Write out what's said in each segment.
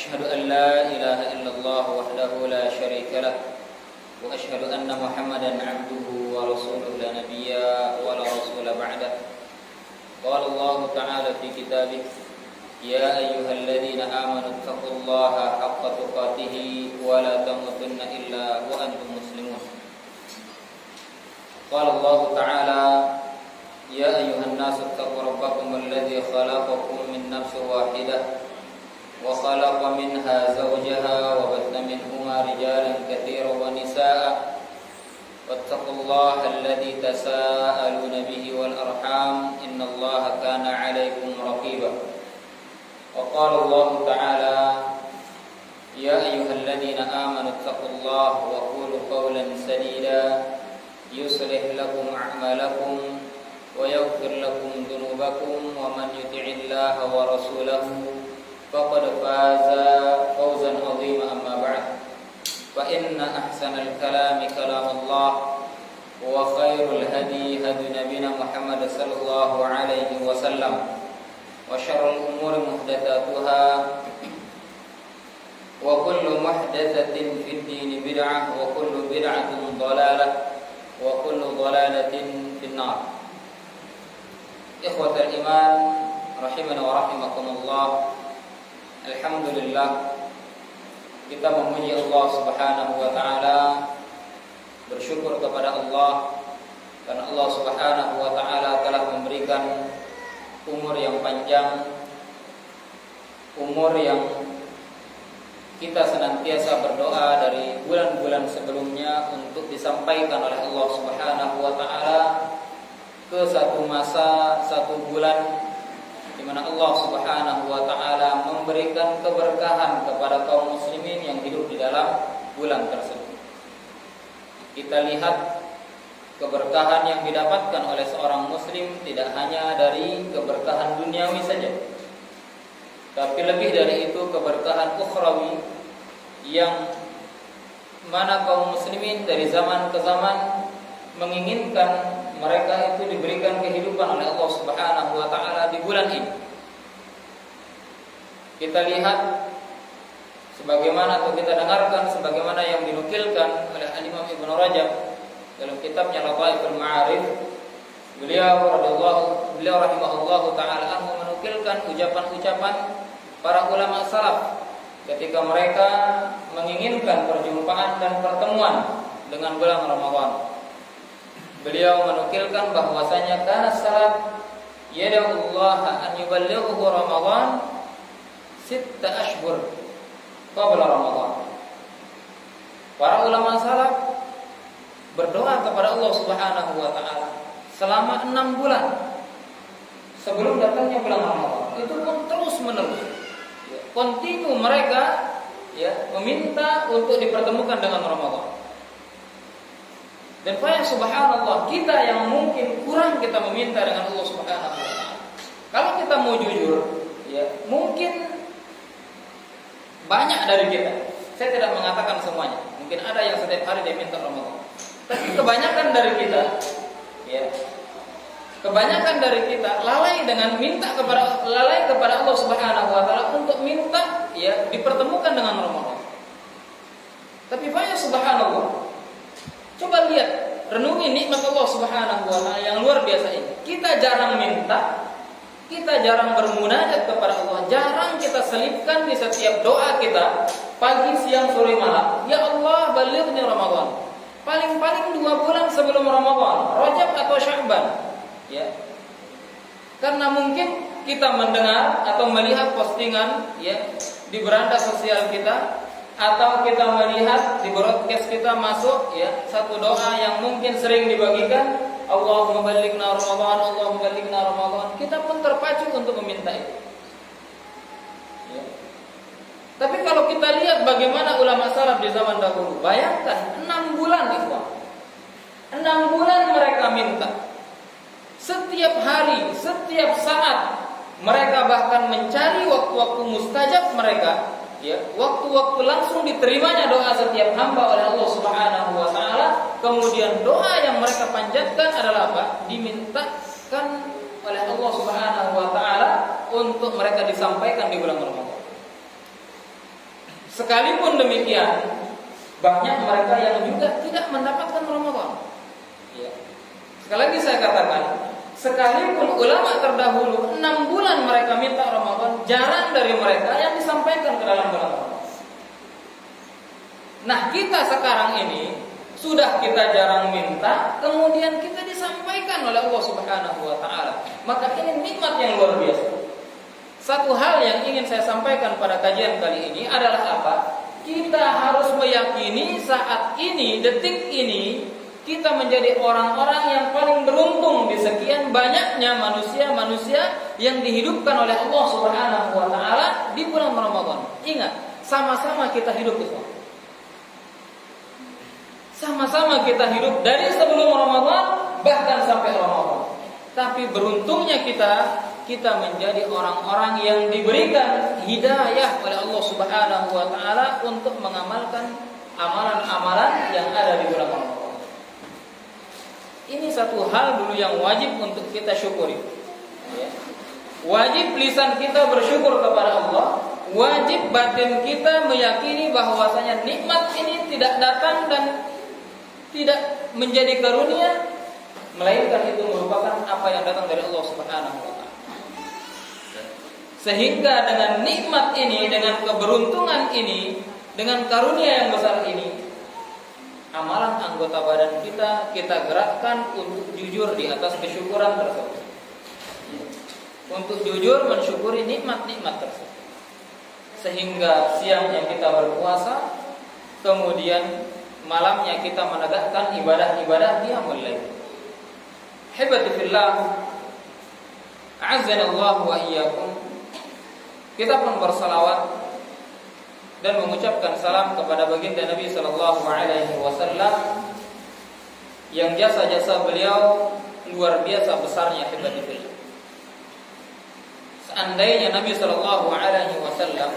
أشهد أن لا إله إلا الله وحده لا شريك له وأشهد أن محمدا عبده ورسوله لا نبي ولا رسول بعده. قال الله تعالى في كتابه: يا أيها الذين آمنوا اتقوا الله حق تقاته ولا تموتن إلا وأنتم مسلمون. قال الله تعالى: يا أيها الناس اتقوا ربكم الذي خلقكم من نفس واحدة وخلق منها زوجها وبث منهما رجالا كثيرا ونساء واتقوا الله الذي تساءلون به والأرحام إن الله كان عليكم رقيبا. وقال الله تعالى: يا أيها الذين آمنوا اتقوا الله وقولوا قولا سديدا يصلح لكم أعمالكم ويغفر لكم ذنوبكم ومن يطع الله ورسوله فقد فاز فوزا عظيما. أما بعد فإن أحسن الكلام كلام الله وخير الهدي هدي نبينا محمد صلى الله عليه وسلم وشر الأمور محدثاتها وكل محدثة في الدين بدعة وكل بدعة ضلالة وكل ضلالة في النار. إخوة الإيمان rahimana wa rahimakumullah. Alhamdulillah, kita memuji Allah Subhanahu wa taala, bersyukur kepada Allah karena Allah Subhanahu wa taala telah memberikan umur yang panjang, umur yang kita senantiasa berdoa dari bulan-bulan sebelumnya untuk disampaikan oleh Allah Subhanahu wa taala ke satu masa, satu bulan di mana Allah Subhanahu wa taala memberikan keberkahan kepada kaum muslimin yang hidup di dalam bulan tersebut. Kita lihat keberkahan yang didapatkan oleh seorang muslim tidak hanya dari keberkahan duniawi saja, tapi lebih dari itu keberkahan ukhrawi yang mana kaum muslimin dari zaman ke zaman menginginkan mereka itu diberikan kehidupan oleh Allah Subhanahu wa taala di bulan ini. Kita lihat sebagaimana atau kita dengarkan sebagaimana yang dinukilkan oleh Imam Ibnu Rajab dalam kitabnya Lataiful Ma'arif. Beliau rahimahullahu taala anhu menukilkan ucapan-ucapan para ulama salaf ketika mereka menginginkan perjumpaan dan pertemuan dengan bulan Ramadan. Beliau menukilkan bahwasanya kana salaf yad'ullaha an yuballighu Ramadan 6 ashhur qabla Ramadan. Para ulama salaf berdoa kepada Allah Subhanahu wa taala selama 6 bulan sebelum datangnya bulan Ramadan. Itu pun terus menerus. Kontinu mereka meminta untuk dipertemukan dengan Ramadan. Dan subhanallah, kita yang mungkin kurang kita meminta dengan Allah Subhanahu wa taala. Kalau kita mau jujur, mungkin banyak dari kita. Saya tidak mengatakan semuanya. Mungkin ada yang setiap hari dia minta Ramadan. Tapi kebanyakan dari kita, kebanyakan dari kita lalai kepada Allah Subhanahu wa taala untuk minta dipertemukan dengan Ramadan. Tapi subhanallah, coba lihat, renungi nikmat Allah Subhanahu wa taala yang luar biasa ini. Kita jarang minta, kita jarang bermunajat kepada Allah, jarang kita selipkan di setiap doa kita pagi, siang, sore, malam. Ya Allah, balighni Ramadan. Paling-paling 2 bulan sebelum Ramadan, Rajab atau Sya'ban. Karena mungkin kita mendengar atau melihat postingan di beranda sosial kita, atau kita melihat di broadcast kita masuk satu doa yang mungkin sering dibagikan, Allahumma ballighna Ramadan, Allahumma ballighna Ramadan. Kita pun terpacu untuk meminta itu. Tapi kalau kita lihat bagaimana ulama salaf di zaman dahulu, bayangkan 6 bulan itu. 6 bulan mereka minta. Setiap hari, setiap saat mereka bahkan mencari waktu-waktu mustajab mereka, waktu-waktu langsung diterimanya doa setiap hamba oleh Allah Subhanahu wa taala. Kemudian doa yang mereka panjatkan adalah apa? Dimintakan oleh Allah Subhanahu wa taala untuk mereka disampaikan di bulan Ramadan. Sekalipun demikian, banyak mereka yang juga tidak mendapatkan Ramadan. Ya. Sekali lagi saya katakan, sekalipun ulama terdahulu 6 bulan mereka minta Ramadan, jarang dari mereka yang disampaikan ke dalam bulan Ramadan. Nah, kita sekarang ini sudah kita jarang minta, kemudian kita disampaikan oleh Allah Subhanahu wa taala. Maka ini nikmat yang luar biasa. Satu hal yang ingin saya sampaikan pada kajian kali ini adalah apa? Kita harus meyakini saat ini, detik ini, kita menjadi orang-orang yang paling beruntung di sekian banyaknya manusia-manusia yang dihidupkan oleh Allah Subhanahu wa taala di bulan Ramadan. Ingat, sama-sama kita hidup bersama. Sama-sama kita hidup dari sebelum Ramadan bahkan sampai Ramadan. Tapi beruntungnya kita menjadi orang-orang yang diberikan hidayah oleh Allah Subhanahu wa taala untuk mengamalkan amalan-amalan yang ada di bulan Ramadan. Ini satu hal dulu yang wajib untuk kita syukuri. Wajib lisan kita bersyukur kepada Allah, wajib batin kita meyakini bahwasanya nikmat ini tidak datang dan tidak menjadi karunia, melainkan itu merupakan apa yang datang dari Allah Subhanahu wa taala. Sehingga dengan nikmat ini, dengan keberuntungan ini, dengan karunia yang besar ini, amalan anggota badan kita gerakkan untuk jujur di atas kesyukuran tersebut. Untuk jujur mensyukuri nikmat-nikmat tersebut. Sehingga siangnya kita berpuasa, kemudian malamnya kita menegakkan ibadah-ibadah qiyamul lail. Hibati fillah, a'azzanallahu wa iyyakum. Kita pun bersalawat dan mengucapkan salam kepada baginda Nabi sallallahu alaihi wasallam yang jasa-jasa beliau luar biasa besarnya. Hibati fillah. Seandainya Nabi sallallahu alaihi wasallam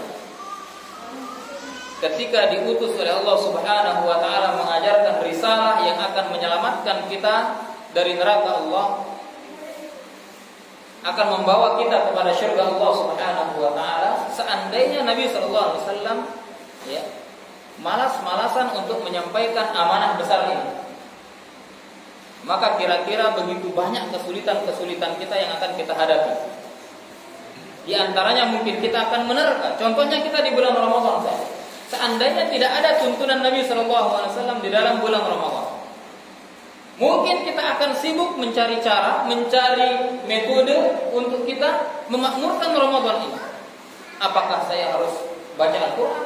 ketika diutus oleh Allah Subhanahu wa taala mengajarkan risalah yang akan menyelamatkan kita dari neraka Allah, akan membawa kita kepada syurga Allah Subhanahu wa taala, seandainya Nabi sallallahu alaihi wasallam malas-malasan untuk menyampaikan amanah besar ini, maka kira-kira begitu banyak kesulitan-kesulitan kita yang akan kita hadapi. Di antaranya mungkin kita akan menerka. Contohnya kita di bulan Ramadan saja. Seandainya tidak ada tuntunan Nabi SAW di dalam bulan Ramadan, mungkin kita akan sibuk mencari cara, mencari metode untuk kita memakmurkan Ramadan ini. Apakah saya harus baca Al-Quran?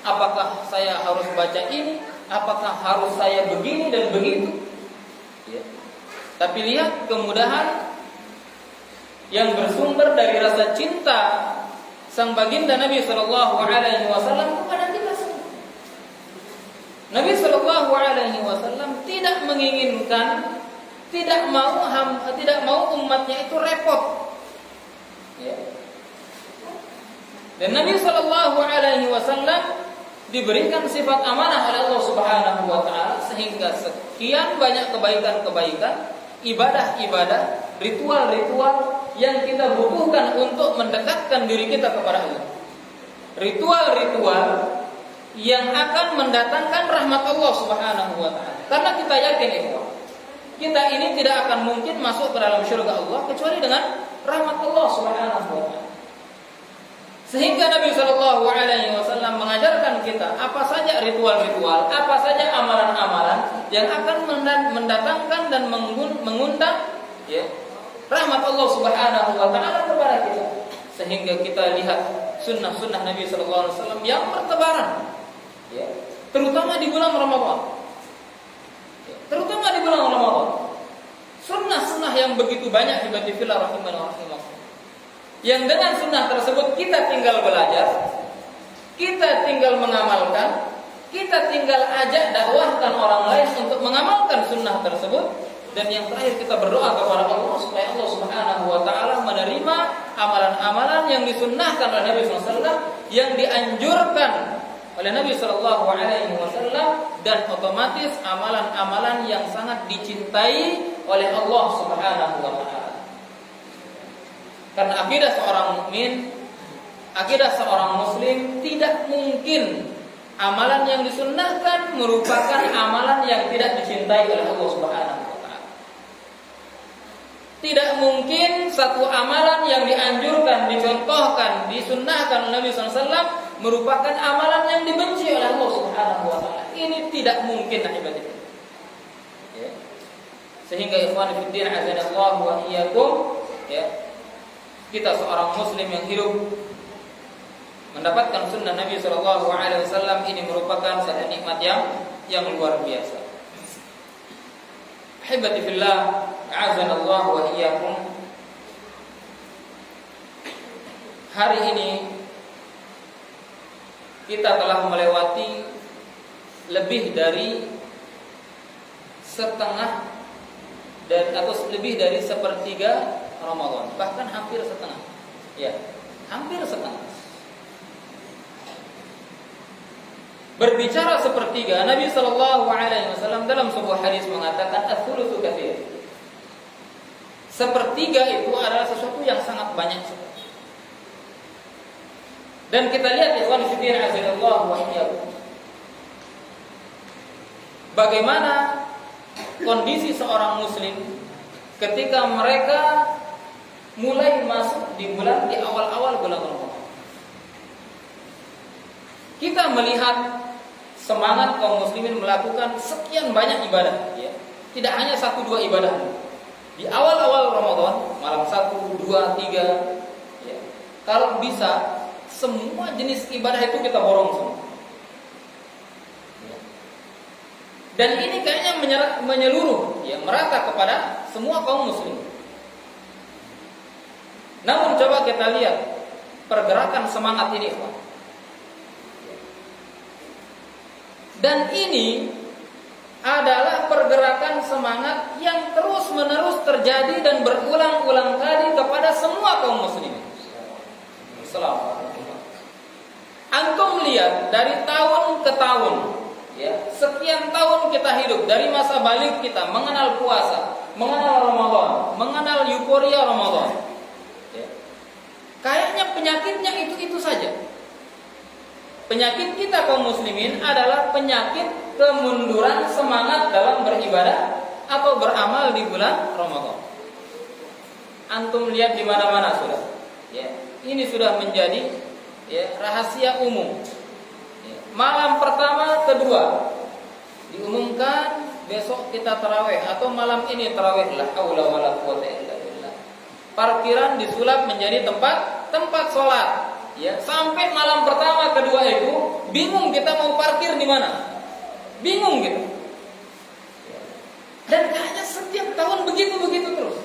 Apakah saya harus baca ini? Apakah harus saya begini dan begitu? Ya. Tapi lihat kemudahan yang bersumber dari rasa cinta sang baginda Nabi Sallallahu Alaihi Wasallam kepada kita semua. Nabi Sallallahu Alaihi Wasallam tidak menginginkan, tidak mau umatnya itu repot. Ya. Dan Nabi Sallallahu Alaihi Wasallam diberikan sifat amanah oleh Allah Subhanahu Wa Taala sehingga sekian banyak kebaikan-kebaikan, ibadah-ibadah, ritual-ritual yang kita butuhkan untuk mendekatkan diri kita kepada Allah. Ritual-ritual yang akan mendatangkan rahmat Allah Subhanahu wa taala. Karena kita yakin kita ini tidak akan mungkin masuk ke dalam surga Allah kecuali dengan rahmat Allah Subhanahu wa taala. Sehingga Nabi sallallahu alaihi wasallam mengajarkan kita apa saja ritual-ritual, apa saja amalan-amalan yang akan mendatangkan dan mengundang rahmat Allah Subhanahu wa taala kepada kita. Sehingga kita lihat sunnah-sunnah Nabi sallallahu alaihi wasallam yang bertebaran, terutama di bulan Ramadan. Terutama di bulan Ramadan. Sunnah-sunnah yang begitu banyak hibati fillah rahimahullah. Yang dengan sunnah tersebut kita tinggal belajar, kita tinggal mengamalkan, kita tinggal ajak dakwahkan orang lain untuk mengamalkan sunnah tersebut. Dan yang terakhir kita berdoa kepada Allah supaya Allah Subhanahu wa taala menerima amalan-amalan yang disunnahkan oleh Nabi SAW, yang dianjurkan oleh Nabi sallallahu alaihi wasallam, dan otomatis amalan-amalan yang sangat dicintai oleh Allah Subhanahu wa taala. Karena akidah seorang mukmin, akidah seorang muslim tidak mungkin amalan yang disunnahkan merupakan amalan yang tidak dicintai oleh Allah Subhanahu wa taala. Tidak mungkin satu amalan yang dianjurkan, dicontohkan, disunnahkan oleh Nabi SAW merupakan amalan yang dibenci oleh Allah Subhanahu wa taala. Ini tidak mungkin akibatnya. Ya. Sehingga ikhwan fillah azanallahu wa iyyakum, ya. Kita seorang muslim yang hidup mendapatkan sunnah Nabi SAW ini merupakan satu nikmat yang luar biasa. Ahibati fillah, a'azanallahu wa iyyakum. Hari ini kita telah melewati lebih dari setengah atau lebih dari sepertiga Ramadan, bahkan hampir setengah. Ya, hampir setengah. Berbicara sepertiga, Nabi SAW dalam sebuah hadis mengatakan ats-tsulusu katsir. Sepertiga itu adalah sesuatu yang sangat banyak. Dan kita lihat ikhwan fillah azza wa iyyakum, bagaimana kondisi seorang muslim ketika mereka mulai masuk di awal-awal bulan Ramadan. Kita melihat semangat kaum muslimin melakukan sekian banyak ibadah, ya. Tidak hanya 1-2 ibadah. Di awal-awal Ramadan, malam 1, 2, 3, ya. Kalau bisa semua jenis ibadah itu kita borong semua. Ya. Dan ini kayaknya menyeluruh, ya, merata kepada semua kaum muslim. Namun coba kita lihat pergerakan semangat ini, Pak. Dan ini adalah pergerakan semangat yang terus-menerus terjadi dan berulang-ulang kali kepada semua kaum muslimin. Assalamualaikum. Antum lihat dari tahun ke tahun, ya, sekian tahun kita hidup, dari masa balik kita mengenal puasa, mengenal Ramadan, mengenal euforia Ramadan. Ya. Kayaknya penyakitnya itu saja. Penyakit kita kaum muslimin adalah penyakit kemunduran semangat dalam beribadah atau beramal di bulan Ramadan. Antum lihat di mana-mana sudah. Ya, ini sudah menjadi, ya, rahasia umum. Ya, malam pertama, kedua diumumkan besok kita tarawih atau malam ini tarawih, la haula wala quwwata illa billah. Parkiran disulap menjadi tempat sholat. Ya, sampai malam pertama kedua itu bingung kita mau parkir di mana. Bingung gitu. Dan kayaknya setiap tahun begitu terus.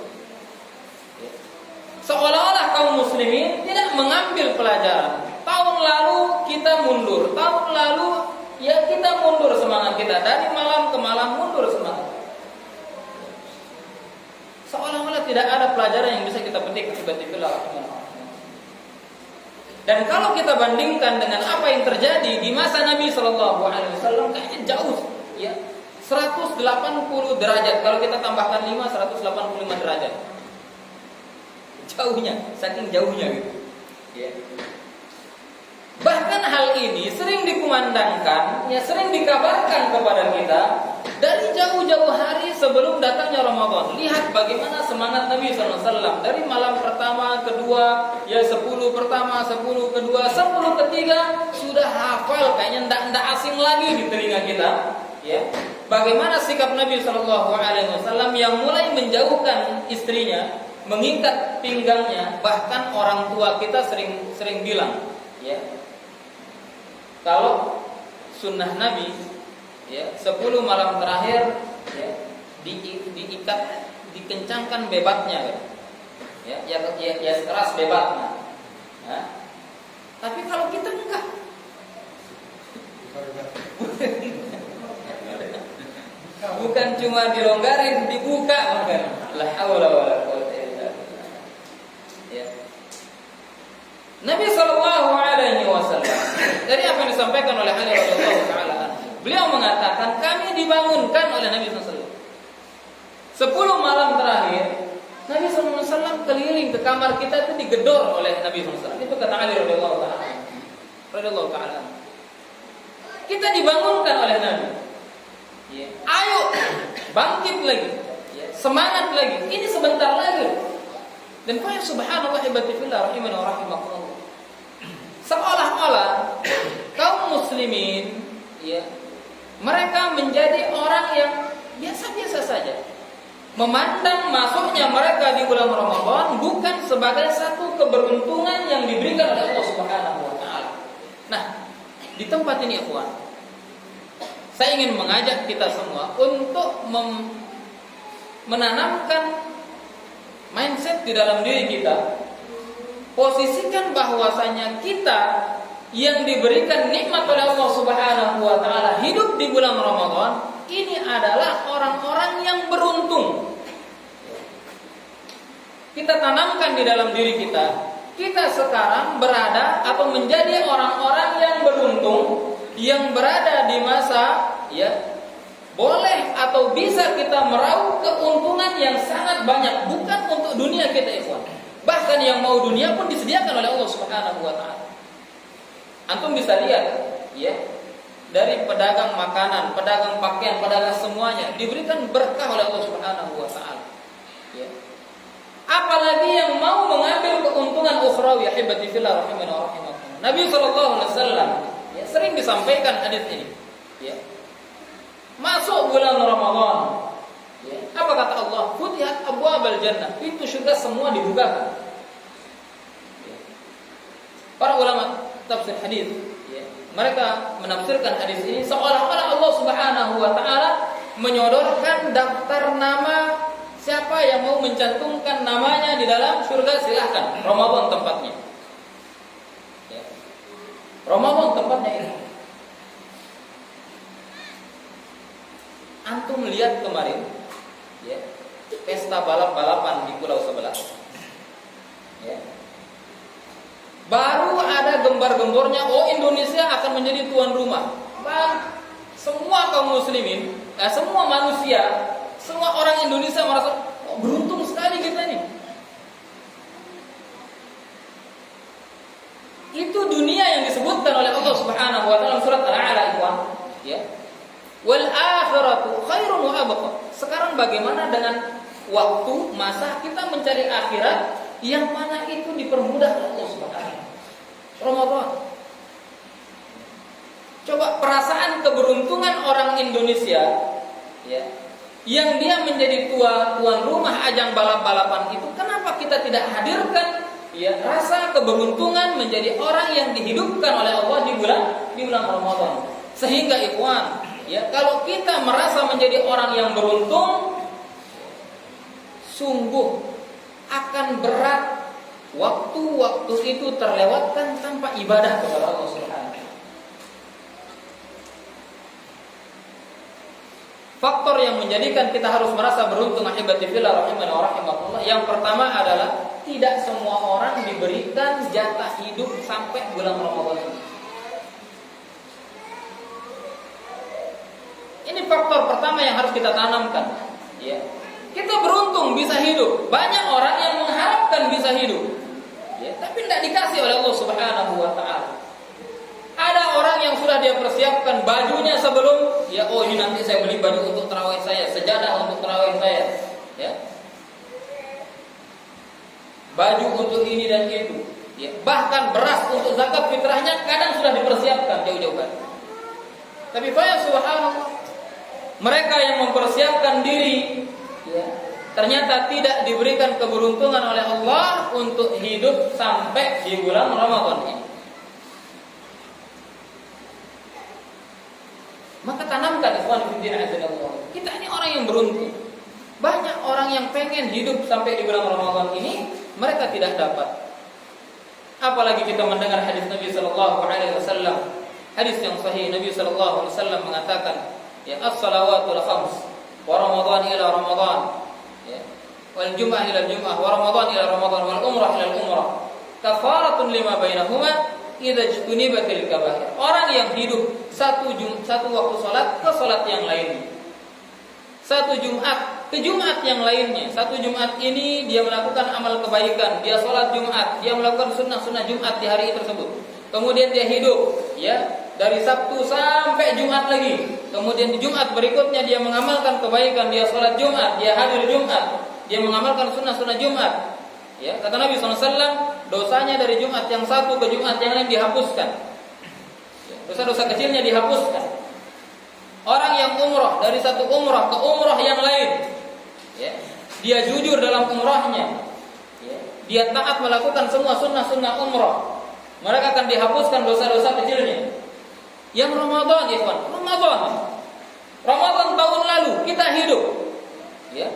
Seolah-olah kaum muslimin tidak mengambil pelajaran. Tahun lalu kita mundur, tahun lalu ya kita mundur semangat kita, dari malam ke malam mundur semangat. Seolah-olah tidak ada pelajaran yang bisa kita petik tiba-tiba. Dan kalau kita bandingkan dengan apa yang terjadi di masa Nabi SAW, kayaknya jauh, ya, 180 derajat. Kalau kita tambahkan 5, 185 derajat. Jauhnya, saking jauhnya gitu. Ya. Bahkan hal ini sering dikumandangkan, ya, sering dikabarkan kepada kita dari jauh-jauh hari sebelum datangnya Ramadan. Lihat bagaimana semangat Nabi SAW dari malam pertama, kedua, ya 10 pertama, 10 kedua, 10 ketiga sudah hafal, kayaknya ndak asing lagi di telinga kita. Ya, bagaimana sikap Nabi SAW yang mulai menjauhkan istrinya, mengikat pinggangnya, bahkan orang tua kita sering bilang, ya, kalau sunnah Nabi, ya, 10 malam terakhir, ya, diikat, dikencangkan bebatnya, ya keras bebatnya. Ya. Tapi kalau kita enggak, bukan cuma dilonggarin, dibuka bahkan. La haula wala quwwata illa billah. Ya. Nabi SAW dari apa yang disampaikan oleh Ali radhiyallahu taala, beliau mengatakan kami dibangunkan oleh Nabi SAW. 10 malam terakhir Nabi SAW keliling ke kamar kita itu digedor oleh Nabi SAW. Itu kata Ali radhiyallahu taala. kita dibangunkan oleh Nabi. Ya. Ayo bangkit lagi, ya. Semangat lagi. Ini sebentar lagi. Dan fa subhanallah ibadi fillah rahimani wa rahimakumullah. Seolah-olah kaum muslimin, ya, mereka menjadi orang yang biasa-biasa saja. Memandang masuknya mereka di bulan Ramadan bukan sebagai satu keberuntungan yang diberikan oleh Allah Subhanahu wa taala. Nah, di tempat ini ikhwan, saya ingin mengajak kita semua untuk menanamkan mindset di dalam diri kita. Posisikan bahwasanya kita yang diberikan nikmat oleh Allah Subhanahu wa taala hidup di bulan Ramadan, ini adalah orang-orang yang beruntung. Kita tanamkan di dalam diri kita, kita sekarang berada atau menjadi orang-orang yang beruntung, yang berada di masa, ya, boleh atau bisa kita meraup keuntungan yang sangat banyak, bukan untuk dunia kita ikhwan. Bahkan yang mau dunia pun disediakan oleh Allah Subhanahu wa taala. Antum bisa lihat, ya, dari pedagang makanan, pedagang pakaian, pedagang semuanya diberikan berkah oleh Allah Subhanahu wa taala. Ya. Apalagi yang mau mengambil keuntungan ukhrawi, hibati fillah rahimani wa rahimakumullah. Nabi sallallahu alaihi wasallam, ya, sering disampaikan hadis ini. Ya. Masuk bulan Ramadan, ya, apa kata Allah? Futihat abwabul jannah. Pintu surga semua dibukakan. Ya. Para ulama tafsir hadis, ya, mereka menafsirkan hadis ini seolah-olah Allah Subhanahu wa taala menyodorkan daftar nama siapa yang mau mencantumkan namanya di dalam surga, silahkan. Ramadan tempatnya. Ya. Ramadan tempatnya ini. Antum lihat kemarin, ya, pesta balap-balapan di pulau sebelah, ya. Baru ada gembar-gembornya, oh Indonesia akan menjadi tuan rumah. Bang, semua kaum muslimin, semua manusia, semua orang Indonesia merasa, oh, beruntung sekali kita nih. Itu dunia yang disebutkan oleh Allah Subhanahu wa taala surat Al-A'la, ya. Wal akhiratu khairun wa abqa. Sekarang bagaimana dengan waktu, masa kita mencari akhirat yang mana itu dipermudah oleh Allah Subhanahu. Ramadan. Coba perasaan keberuntungan orang Indonesia, ya, yang dia menjadi tuan rumah ajang balap-balapan itu, kenapa kita tidak hadirkan, ya, rasa keberuntungan menjadi orang yang dihidupkan oleh Allah di bulan Ramadan. Sehingga ikhwan, ya, kalau kita merasa menjadi orang yang beruntung, sungguh akan berat waktu-waktu itu terlewatkan tanpa ibadah kepada Allah Subhanahu. Faktor yang menjadikan kita harus merasa beruntung ahibati fillah rahimani wa rahimakumullah, yang pertama adalah tidak semua orang diberikan jatah hidup sampai bulan Ramadan ini. Ini faktor pertama yang harus kita tanamkan, ya. Kita beruntung bisa hidup. Banyak orang yang mengharapkan bisa hidup, ya, tapi tidak dikasih oleh Allah Subhanahu wa taala. Ada orang yang sudah dia persiapkan bajunya sebelum, ya, oh ini nanti saya beli baju untuk tarawih saya, sejadah untuk tarawih saya, ya. Baju untuk ini dan itu, ya. Bahkan beras untuk zakat fitrahnya kadang sudah dipersiapkan jauh-jauh hari. Tapi fa subhanallah, mereka yang mempersiapkan diri, ya, ternyata tidak diberikan keberuntungan oleh Allah untuk hidup sampai di bulan Ramadan ini. Maka tanamkan ikhwan fillah azza. Kita ini orang yang beruntung. Banyak orang yang pengen hidup sampai di bulan Ramadan ini, mereka tidak dapat. Apalagi kita mendengar hadis Nabi sallallahu alaihi wasallam, hadis yang sahih. Nabi sallallahu alaihi wasallam mengatakan, ya, as-salawatul khams wa Ramadan ila Ramadan, ya, wal jum'ah ila jum'ah wa Ramadan ila Ramadan wal umrah ila umrah kafaratun lima bainahuma idza jtunibatil kaba'ir. Orang yang hidup satu waktu salat ke salat yang lainnya, satu Jumat ke Jumat yang lainnya. Satu Jumat ini dia melakukan amal kebaikan, dia salat Jumat, dia melakukan sunnah-sunnah Jumat di hari tersebut. Kemudian dia hidup, ya, dari Sabtu sampai Jumat lagi. Kemudian di Jumat berikutnya dia mengamalkan kebaikan, dia sholat Jumat, dia hadir Jumat, dia mengamalkan sunnah-sunnah Jumat. Ya, kata Nabi SAW, dosanya dari Jumat yang satu ke Jumat yang lain dihapuskan. Dosa-dosa kecilnya dihapuskan. Orang yang umrah dari satu umrah ke umrah yang lain, ya, dia jujur dalam umrahnya, ya, dia taat melakukan semua sunnah-sunnah umrah, maka akan dihapuskan dosa-dosa kecilnya. Yang Ramadan, ikhwan, Ramadan tahun lalu kita hidup, ya.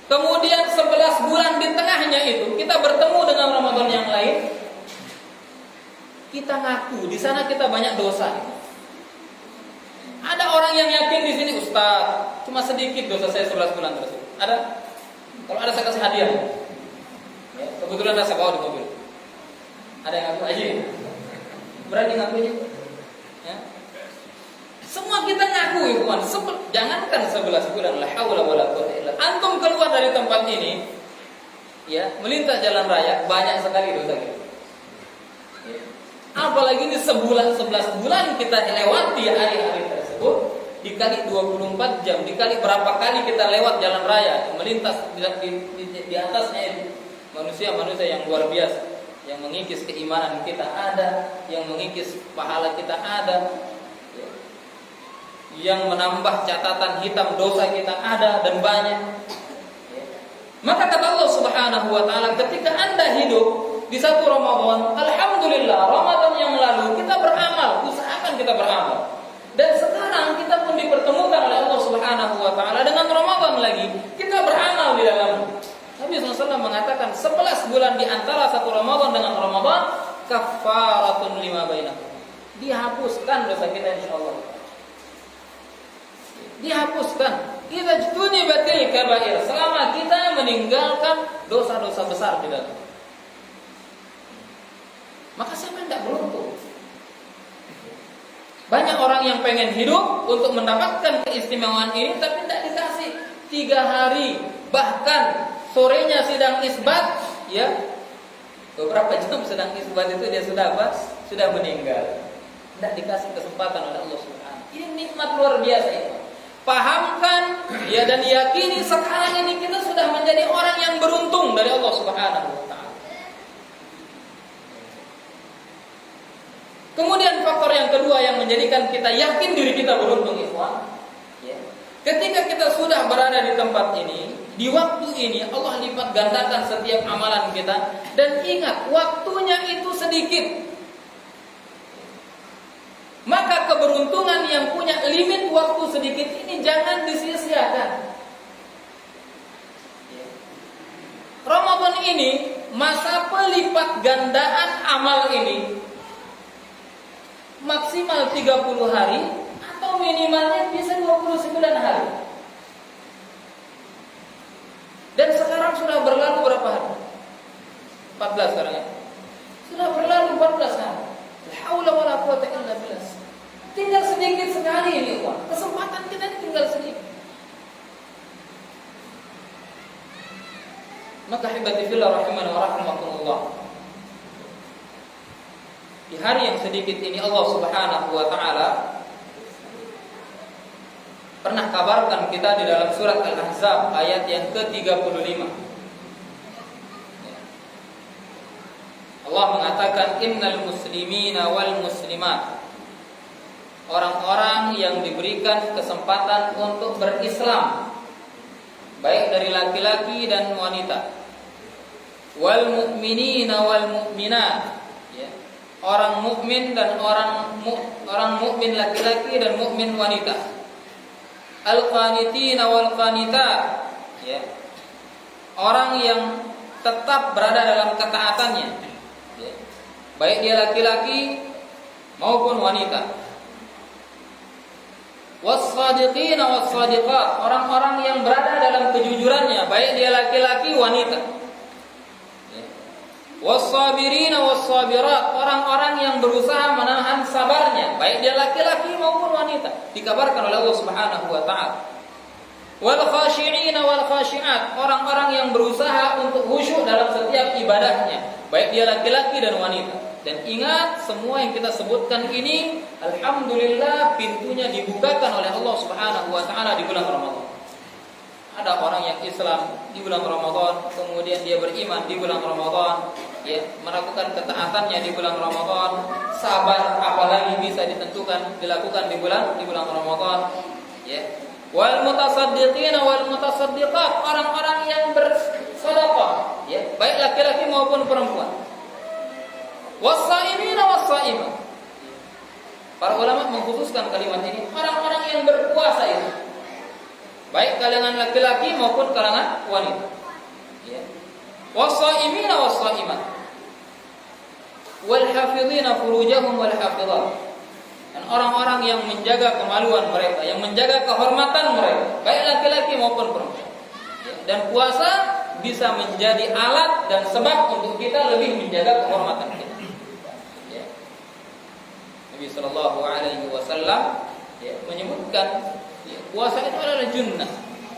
Kemudian 11 bulan di tengahnya itu kita bertemu dengan Ramadan yang lain. Kita ngaku di sana kita banyak dosa. Ada orang yang yakin di sini, Ustaz, cuma sedikit dosa saya 11 bulan tersebut. Ada? Kalau ada saya kasih hadiah. Ya, kebetulan saya bawa di mobil. Ada yang ngaku aja? Berani ngakunya? Ya. Semua kita ngaku, ikhwan. Jangankan 11 bulan, la haula wala quwwata illa billah. Antum keluar dari tempat ini, ya, melintas jalan raya, banyak sekali dosa kita. Ya. Apalagi ini 11 bulan kita lewati hari-hari tersebut, dikali 24 jam, dikali berapa kali kita lewat jalan raya, melintas di atasnya itu manusia-manusia yang luar biasa, yang mengikis keimanan kita ada, yang mengikis pahala kita ada, ya, yang menambah catatan hitam dosa kita ada dan banyak. Ya. Maka kata Allah Subhanahu wa taala, ketika Anda hidup di satu Ramadan, alhamdulillah, Ramadan yang lalu kita beramal, usahakan kita beramal. Dan sekarang kita pun dipertemukan oleh Allah Subhanahu wa taala dengan Ramadan lagi, kita beramal di dalamnya. Nabi SAW mengatakan 11 bulan di antara satu Ramadan dengan Ramadan kafaratun lima bainahum. Dihapuskan dosa kita insyaallah. Dihapuskan. Idza jtunibatil kabair, selama kita meninggalkan dosa-dosa besar di dalam. Maka siapa yang tidak beruntung? Banyak orang yang pengen hidup untuk mendapatkan keistimewaan ini, tapi tidak dikasih. 3 hari, bahkan sorenya sidang isbat, ya, beberapa jam sedang isbat itu dia sudah apa? Sudah meninggal. Tidak dikasih kesempatan oleh Allah Subhanahu. Ini nikmat luar biasa itu. Pahamkan, ya, dan yakini sekarang ini kita sudah menjadi orang yang beruntung dari Allah Subhanahu wa taala. Kemudian faktor yang kedua yang menjadikan kita yakin diri kita beruntung, ikhwan, ya. Ketika kita sudah berada di tempat ini, di waktu ini Allah lipat gandakan setiap amalan kita. Dan ingat, waktunya itu sedikit. Maka keberuntungan yang punya limit waktu sedikit ini jangan disia-siakan. Ya. Ramadan ini, masa pelipat gandaan amal ini maksimal 30 hari atau minimalnya bisa 29 hari. Dan sekarang sudah berlalu berapa hari? 14 sekarang ya. Sudah berlalu 14 hari. La haula wala quwwata illa billah. Tinggal sedikit sekali ini, Pak. Kesempatan kita ini tinggal sedikit. Maka hibati fillah rahimana wa rahimakumullah. Di hari yang sedikit ini Allah Subhanahu wa taala pernah kabarkan kita di dalam surat Al-Ahzab ayat yang ke-35. Allah mengatakan innal muslimina wal muslimat, orang-orang yang diberikan kesempatan untuk berislam, baik dari laki-laki dan wanita, wal mu'minina wal mu'minat, ya, orang mukmin dan orang mukmin laki-laki dan mukmin wanita, al-qanitina wal qanitat, ya, orang yang tetap berada dalam ketaatannya, ya, baik dia laki-laki maupun wanita. Was-sadiqina was-sadiqat, orang-orang yang berada dalam kejujurannya, baik dia laki-laki wanita. Was-sabirina was-sabirat, orang-orang yang berusaha menahan sabarnya, baik dia laki-laki maupun wanita. Dikabarkan oleh Allah Subhanahu wa taala. Wal khashi'ina wal khashi'at, orang-orang yang berusaha untuk khusyuk dalam setiap ibadahnya, baik dia laki-laki dan wanita. Dan ingat, semua yang kita sebutkan ini alhamdulillah pintunya dibukakan oleh Allah Subhanahu wa taala di bulan Ramadan. Ada orang yang Islam di bulan Ramadan, kemudian dia beriman di bulan Ramadan, ya, melakukan ketaatannya di bulan Ramadan, sabar apalagi bisa dilakukan di bulan Ramadan, ya. Wal mutasaddiqina wal mutasaddiqat, orang-orang yang bersedekah, ya, baik laki-laki maupun perempuan. Was-saimina was-saimat. Para ulama mengkhususkan kalimat ini, orang-orang yang berpuasa itu, baik kalangan laki-laki maupun kalangan wanita. Ya. Was-saimina was-saimat. Wal hafizina furujahum wal hafizat. Dan orang-orang yang menjaga kemaluan mereka, yang menjaga kehormatan mereka, baik laki-laki maupun perempuan. Ya. Dan puasa bisa menjadi alat dan sebab untuk kita lebih menjaga kehormatan kita. Ya. Nabi sallallahu alaihi wasallam menyebutkan, ya, puasa itu adalah junnah,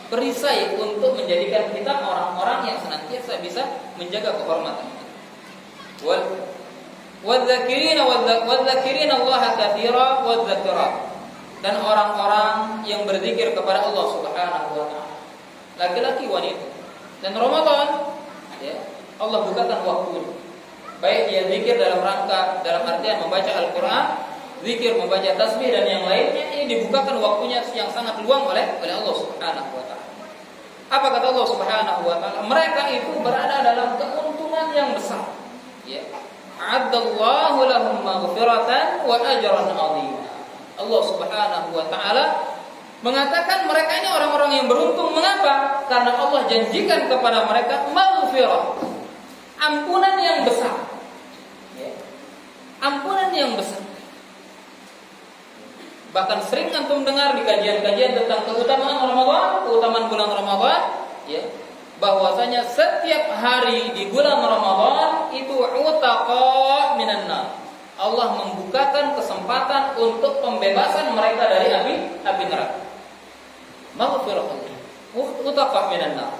perisai untuk menjadikan kita orang-orang yang senantiasa bisa menjaga kehormatan. Wadzakirin Allah katsira wadzakirat, dan orang-orang yang berzikir kepada Allah Subhanahu wa taala, laki-laki wanita. Dan Ramadan, ya, Allah bukakan waktunya. Baik dia zikir dalam artian membaca Al-Qur'an, zikir, membaca tasbih dan yang lainnya, ini dibukakan waktunya yang sangat luang oleh Allah Subhanahu wa taala. Apa kata Allah Subhanahu wa taala? Mereka itu berada dalam keuntungan yang besar. Ya. A'addallahu lahum maghfiratan wa ajran 'azima. Allah Subhanahu wa taala mengatakan mereka ini orang-orang yang beruntung. Mengapa? Karena Allah janjikan kepada mereka maghfirah, ampunan yang besar. Ya. Ampunan yang besar. Bahkan sering antum dengar di kajian-kajian tentang keutamaan Ramadan, keutamaan bulan Ramadan, ya, bahwasanya setiap hari di bulan Ramadan itu utaqa minan nar. Allah membukakan kesempatan untuk pembebasan mereka dari api neraka. Maghfirah, utaqa minan nar.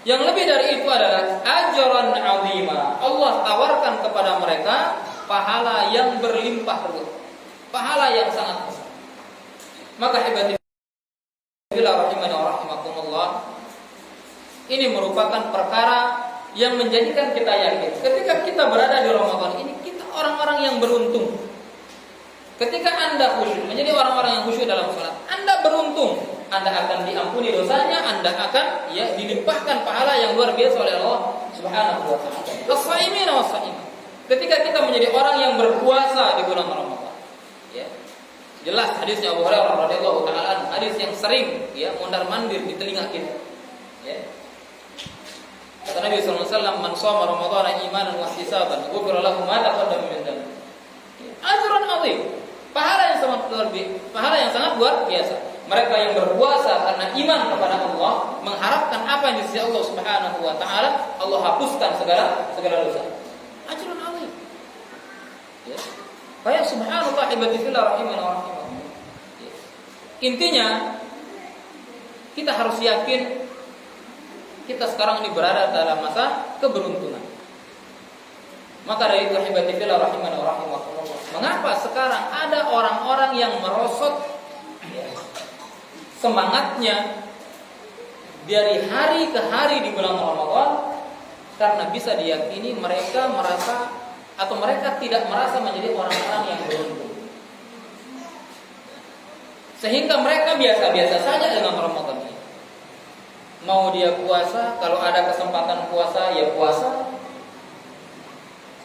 Yang lebih dari itu adalah ajran 'azima. Allah tawarkan kepada mereka pahala yang berlimpah ruah, pahala yang sangat besar. Maka ibadillah rahimani wa rahimakumullah, ini merupakan perkara yang menjadikan kita yakin ketika kita berada di Ramadan ini, kita orang-orang yang beruntung. Ketika Anda khusyuk, menjadi orang-orang yang khusyuk dalam salat, Anda beruntung. Anda akan diampuni dosanya, Anda akan, ya, dilimpahkan pahala yang luar biasa oleh Allah Subhanahu wa taala. As-saimina was-saimat. Ketika kita menjadi orang yang berpuasa di bulan Ramadan, ya. Jelas hadisnya Abu Hurairah radhiyallahu taala, hadis yang sering, ya, mondar-mandir di telinga kita. Ya. Kata Nabi sallallahu alaihi wasallam, "Man shoma Ramadhana imanan wa ihtisaban, ghufira lahu ma taqaddama min dhanbi." Ajrun 'azim. Pahala yang sangat luar biasa. Mereka yang berpuasa karena iman kepada Allah, mengharapkan apa yang di sisi Allah Subhanahu wa taala, Allah hapuskan segala dosa. Ajrun 'azim. Ya. Kayak subhanallah ibadillah rahimana wa rahimakumullah. Intinya kita harus yakin kita sekarang ini berada dalam masa keberuntungan. Maka dari itu ibadillah rahimana wa rahimakumullah, mengapa sekarang ada orang-orang yang merosot, ya, semangatnya dari hari ke hari di bulan Ramadan, karena bisa diyakini mereka merasa atau mereka tidak merasa menjadi orang-orang yang beruntung, sehingga mereka biasa-biasa saja dengan Ramadan ini. Mau dia puasa, kalau ada kesempatan puasa, ya puasa.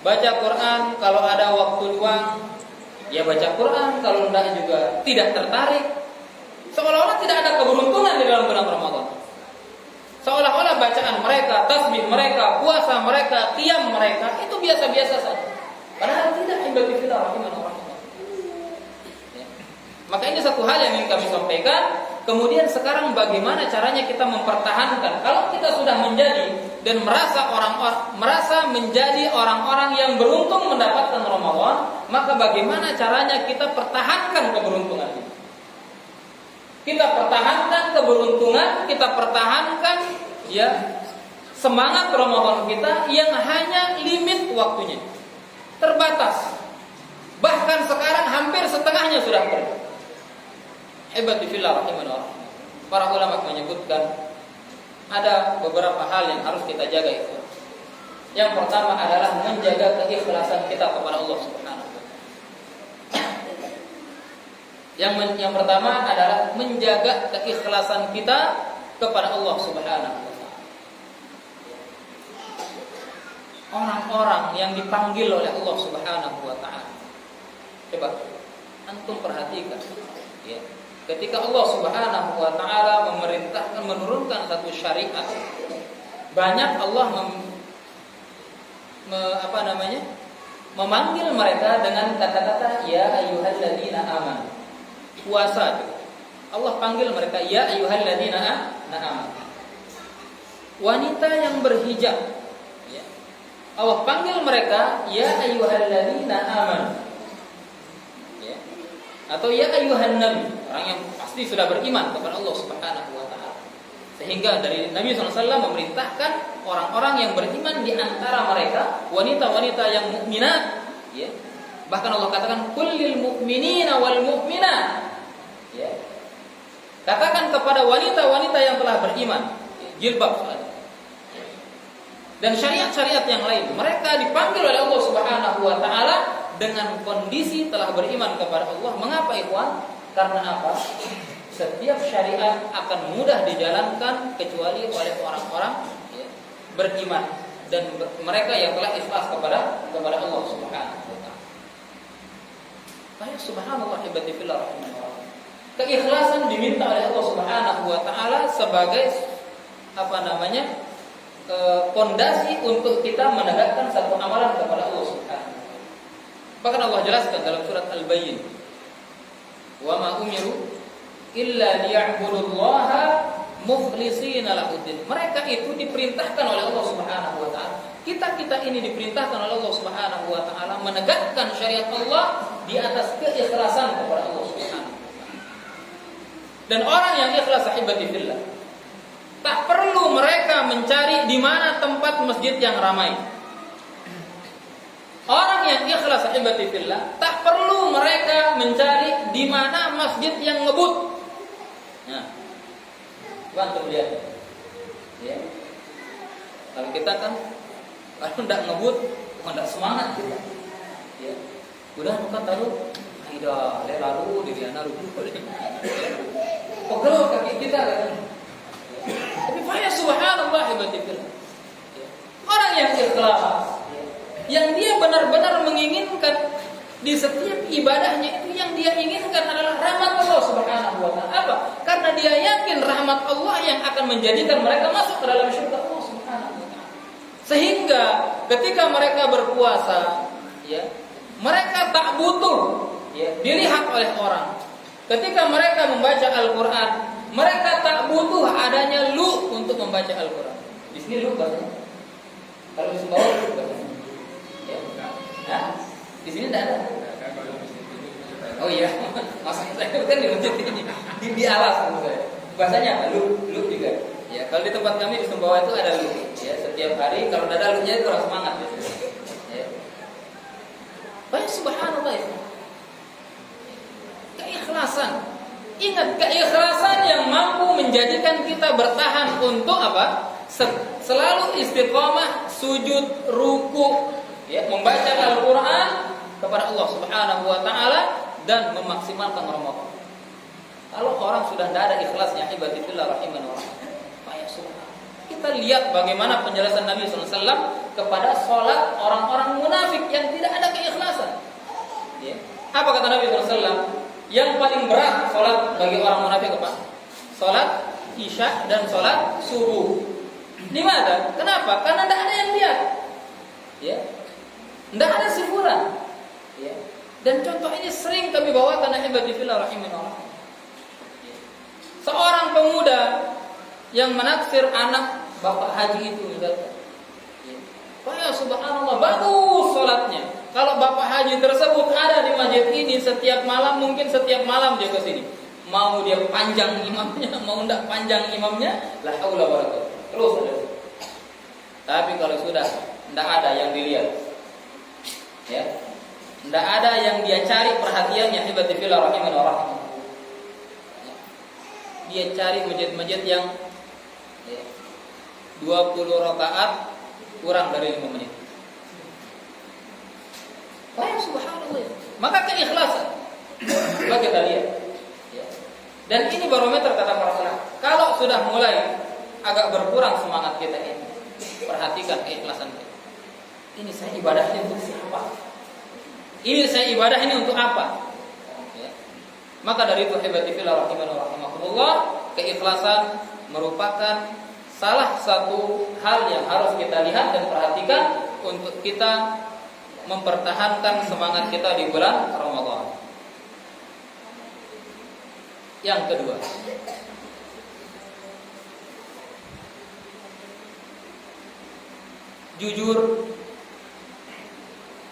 Baca Quran, kalau ada waktu luang, ya baca Quran. Kalau tidak juga tidak tertarik. Seolah-olah tidak ada keberuntungan di dalam bulan Ramadan. Seolah-olah bacaan mereka, tasbih mereka, puasa mereka, qiyam mereka itu biasa-biasa saja. Padahal tidak, ibadillah rahimana wa rahimakumullah. Ya. Maka ini satu hal yang ingin kami sampaikan. Kemudian sekarang bagaimana caranya kita mempertahankan? Kalau kita sudah menjadi dan merasa menjadi orang-orang yang beruntung mendapatkan Ramadan, maka bagaimana caranya kita pertahankan keberuntungan ini? Kita pertahankan keberuntungan, kita pertahankan, ya, semangat Ramadan kita yang hanya limit waktunya. terbatas. Bahkan sekarang hampir setengahnya sudah pergi. Hebat fillah rahimahullah. Para ulama menyebutkan ada beberapa hal yang harus kita jaga itu. Yang pertama adalah menjaga keikhlasan kita kepada Allah Subhanahu wa taala. Yang pertama adalah menjaga keikhlasan kita kepada Allah Subhanahu wa taala. Orang-orang yang dipanggil oleh Allah Subhanahu wa taala. Coba antum perhatikan, ya. Ketika Allah Subhanahu wa taala memerintahkan menurunkan satu syariat, banyak Allah memanggil mereka dengan kata-kata ya ayyuhalladzina amanu. Puasa juga. Allah panggil mereka ya ayyuhalladzina amanu. Wanita yang berhijab, ya. Allah panggil mereka ya ayyuhalladzina amanu. Ya. Atau ya ayyuhan nabi, orang yang pasti sudah beriman kepada Allah Subhanahu wa taala. Sehingga dari Nabi SAW memerintahkan orang-orang yang beriman di antara mereka, wanita-wanita yang mukminat, ya. Bahkan Allah katakan kullil mu'minina wal mu'minat, ya. Katakan kepada wanita-wanita yang telah beriman, ya, jilbab. Dan syariat-syariat yang lain, mereka dipanggil oleh Allah Subhanahu wa taala dengan kondisi telah beriman kepada Allah. Mengapa ikhwan? Karena apa? Setiap syariat akan mudah dijalankan kecuali oleh orang-orang, ya, beriman dan mereka yang telah ikhlas kepada Allah Subhanahu wa taala. Baik, subhanallah ibadi fillah rahimahullah. Keikhlasan diminta oleh Allah Subhanahu wa taala sebagai pondasi untuk kita menegakkan satu amalan kepada Allah Subhanahu. Bahkan Allah jelaskan dalam surat Al-Bayyin, wa ma umiru illa liya'budullaha mukhlishina lahuddin. Mereka itu diperintahkan oleh Allah Subhanahu wa taala. Kita ini diperintahkan oleh Allah Subhanahu wa taala menegakkan syariat Allah di atas keikhlasan kepada Allah Subhanahu wa taala. Dan orang yang ikhlas sahibati fillah, tak perlu mereka mencari di mana tempat masjid yang ramai. Orang yang ikhlas sahibati fillah, tak perlu mereka mencari di mana masjid yang ngebut. Nah, bantu lihat, ya. Kalau kita kan, kalau tidak ngebut, tidak semangat kita, ya. Udah bukan taruh, tidak, lalu di sana rubuh, pegel kaki kita kan. Tapi faya subhanallah ibadillah. Orang yang ikhlas, yang dia benar-benar menginginkan di setiap ibadahnya itu yang dia inginkan adalah rahmat Allah Subhanahu wa taala. Apa? Karena dia yakin rahmat Allah yang akan menjadikan mereka masuk ke dalam syurga Allah Subhanahu wa taala. Sehingga ketika mereka berpuasa, ya, mereka tak butuh, ya, dilihat oleh orang. Ketika mereka membaca Al-Qur'an, mereka tak butuh adanya lu untuk membaca Al-Quran. Di sini lu bahasanya. Kalau di Sumbawa lu bahasanya. Ya. Nah, di sini tidak ada. Oh iya, maksud saya kan di masjid ini di alas maksud saya. Bahasanya apa? Lu juga. Ya, kalau di tempat kami di Sumbawa itu ada lu. Ya, setiap hari kalau tidak ada lunya itu harus semangat. Ya. Baik, subhanallah itu. Keikhlasan. Ingat, keikhlasan yang mampu menjadikan kita bertahan untuk apa? Selalu istiqomah, sujud, ruku, ya, membaca Al-Quran kepada Allah Subhanahu wa taala dan memaksimalkan Ramadan. Kalau orang sudah tidak ada ikhlasnya, ibadillah rahimahullah, ya subhanallah. Kita lihat bagaimana penjelasan Nabi SAW kepada sholat orang-orang munafik yang tidak ada keikhlasan. Ya. Apa kata Nabi SAW? Yang paling berat sholat bagi orang munafik apa? Sholat isya dan sholat subuh. Di mana? Kenapa? Karena tidak ada yang lihat, ya, tidak ada sifuran, ya. Dan contoh ini sering kami bawakan ibadillah rahimahullah. Seorang pemuda yang menaksir anak bapak haji itu, misalkan, ya, subhanallah, bagus sholatnya. Kalau bapak haji tersebut ada di masjid ini setiap malam, mungkin setiap malam dia ke sini. Mau dia panjang imamnya, mau enggak panjang imamnya, la haula wala quwwata. Terus ada. Tapi kalau sudah enggak ada yang dilihat, Ya. Tidak ada yang dia cari perhatiannya, ibadati fillah rahimani wa rahimakumullah. Dia cari masjid-masjid yang 20 rakaat kurang dari 5 menit. Wah, subhanallah. Maka keikhlasan. Coba kita lihat. Ya. Dan ini barometer kata para ulama. Kalau sudah mulai agak berkurang semangat kita ini, perhatikan keikhlasan kita. Ini saya ibadahnya untuk siapa? Ini saya ibadah ini untuk apa? Ya. Maka dari itu ibadati fillah rahimani wa rahimakumullah, keikhlasan merupakan salah satu hal yang harus kita lihat dan perhatikan untuk kita mempertahankan semangat kita di bulan Ramadan. Yang kedua, jujur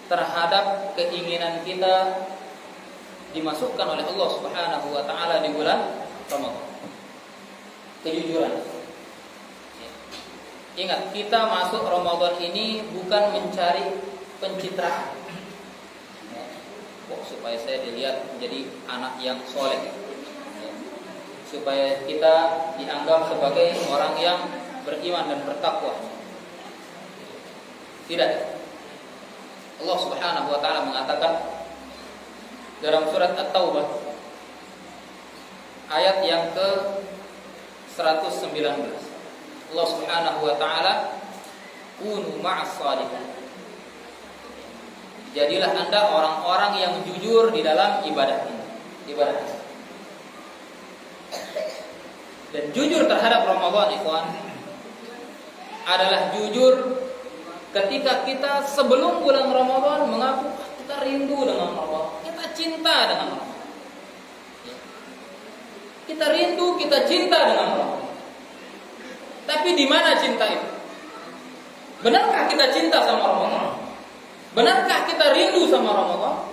terhadap keinginan kita dimasukkan oleh Allah Subhanahu wa taala di bulan Ramadan. Kejujuran. Ingat, kita masuk Ramadan ini bukan mencari pencitraan. Supaya saya dilihat menjadi anak yang soleh. Supaya kita dianggap sebagai orang yang beriman dan bertakwa. Tidak. Allah Subhanahu wa taala mengatakan dalam surat At-Taubah ayat yang ke-119. Allah Subhanahu wa taala, kunu ma'as shalihin. Jadilah Anda orang-orang yang jujur di dalam ibadah ini. Dan jujur terhadap Ramadan, ikhwan, adalah jujur ketika kita sebelum bulan Ramadan mengaku kita rindu dengan Ramadan, kita cinta dengan Ramadan. Kita rindu, kita cinta dengan Ramadan. Tapi di mana cinta itu? Benarkah kita cinta sama Ramadan? Benarkah kita rindu sama Ramadan?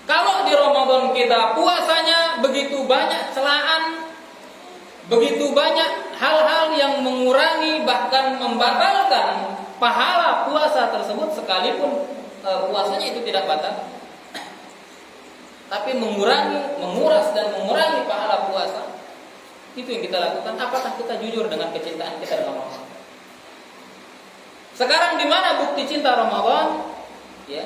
Kalau di Ramadan kita puasanya begitu banyak celaan, begitu banyak hal-hal yang mengurangi bahkan membatalkan pahala puasa tersebut, sekalipun puasanya itu tidak batal, tapi menguras dan mengurangi pahala puasa, itu yang kita lakukan. Apakah kita jujur dengan kecintaan kita dengan Ramadan? Sekarang di mana bukti cinta Ramadan? Ya,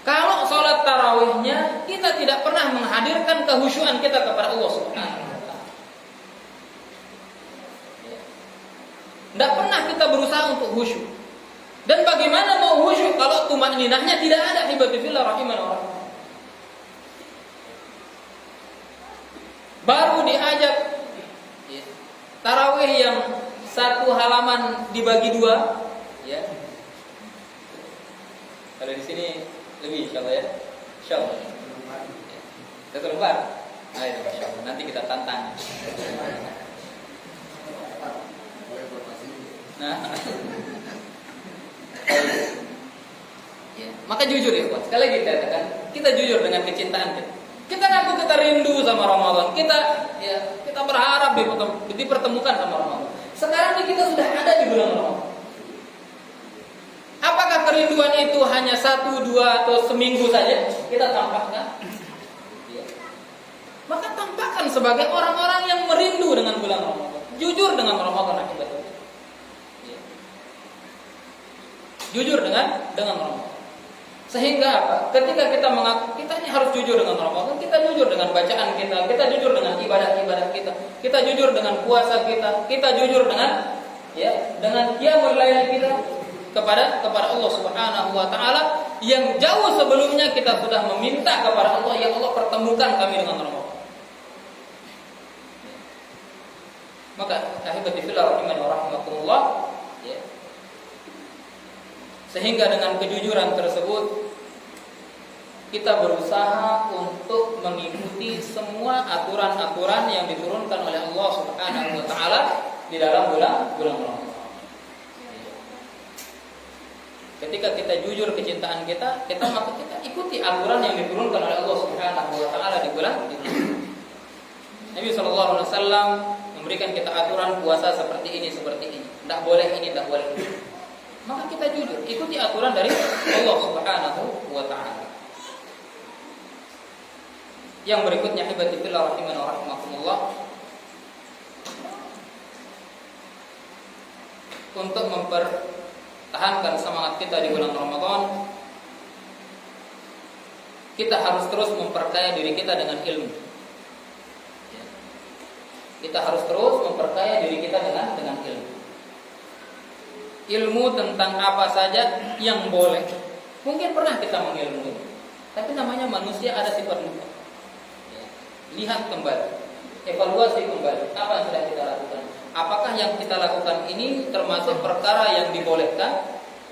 kalau sholat tarawihnya kita tidak pernah menghadirkan kehusyuan kita kepada Allah Subhanahu wa taala. Tidak pernah kita berusaha untuk khusyuk. Dan bagaimana mau khusyuk kalau tumaninahnya tidak ada? Ibadati fillah rahimani wa rahimakumullah. Baru diajak tarawih yang satu halaman dibagi dua, ya. Kalau di sini lebih, insyaallah ya. Insyaallah. Satu lembar. Ayo, insyaallah. Nanti kita tantang. Nah. Ya. Maka jujur ya, Pak. Sekali lagi kita katakan, kita jujur dengan kecintaan kita. Kita ngaku kita rindu sama Ramadan. Kita berharap dipertemukan sama Ramadan. Sekarang ini kita sudah ada di bulan Ramadan. Apakah kerinduan itu hanya 1, 2 atau seminggu saja kita tampakkan? Ya. Maka tampakkan sebagai orang-orang yang merindu dengan bulan Ramadan. Jujur dengan Ramadan akibatnya. Ya. Jujur dengan Ramadan. Sehingga apa? Ketika kita mengaku kita ini harus jujur dengan Ramadan, kita jujur dengan bacaan kita jujur dengan ibadah-ibadah kita jujur dengan puasa kita jujur dengan qiyamul lail kita kepada Allah Subhanahu wa taala, yang jauh sebelumnya kita sudah meminta kepada Allah, ya Allah pertemukan kami dengan Ramadan. Maka ahibati fillah rahimani wa rahimakumullah, ya. Sehingga dengan kejujuran tersebut kita berusaha untuk mengikuti semua aturan-aturan yang diturunkan oleh Allah Subhanahu wa taala di dalam bulan Ramadan. Ketika kita jujur kecintaan kita maka kita ikuti aturan yang diturunkan oleh Allah Subhanahu wa taala di bulan itu. Nabi sallallahu alaihi wasallam memberikan kita aturan puasa seperti ini. Tidak boleh ini, tidak boleh ini. maka kita jujur, ikuti aturan dari Allah Subhanahu wa taala. Yang berikutnya hibati fillah rahimana wa rahimakumullah, untuk mempertahankan semangat kita di bulan Ramadan, kita harus terus memperkaya diri kita dengan ilmu. Kita harus terus memperkaya diri kita dengan ilmu. Ilmu tentang apa saja yang boleh. Mungkin pernah kita mengilmui, tapi namanya manusia ada sifat lupa. Lihat kembali, evaluasi kembali apa yang sudah kita lakukan. Apakah yang kita lakukan ini termasuk perkara yang dibolehkan,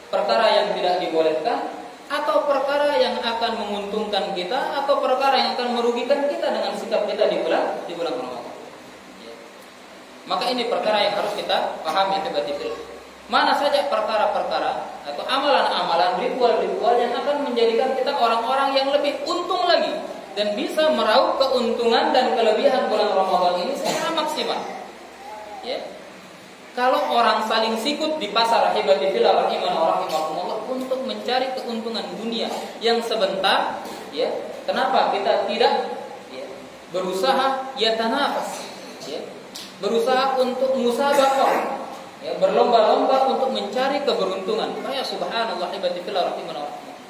perkara yang tidak dibolehkan, atau perkara yang akan menguntungkan kita, atau perkara yang akan merugikan kita dengan sikap kita di bulan Ramadan. Maka ini perkara yang harus kita pahami tiba-tiba. Mana saja perkara-perkara atau amalan-amalan, ritual-ritual yang akan menjadikan kita orang-orang yang lebih untung lagi dan bisa meraup keuntungan dan kelebihan bulan Ramadan ini secara maksimal. Ya. Kalau orang saling sikut di pasar hibati fillah rahimana wa rahimakumullah untuk mencari keuntungan dunia yang sebentar, ya, kenapa kita tidak berusaha yatanafas, ya, berusaha untuk musabaqah, ya, berlomba-lomba untuk mencari keberuntungan. Kayak subhanallah hibati fillah rahimana wa rahimakumullah.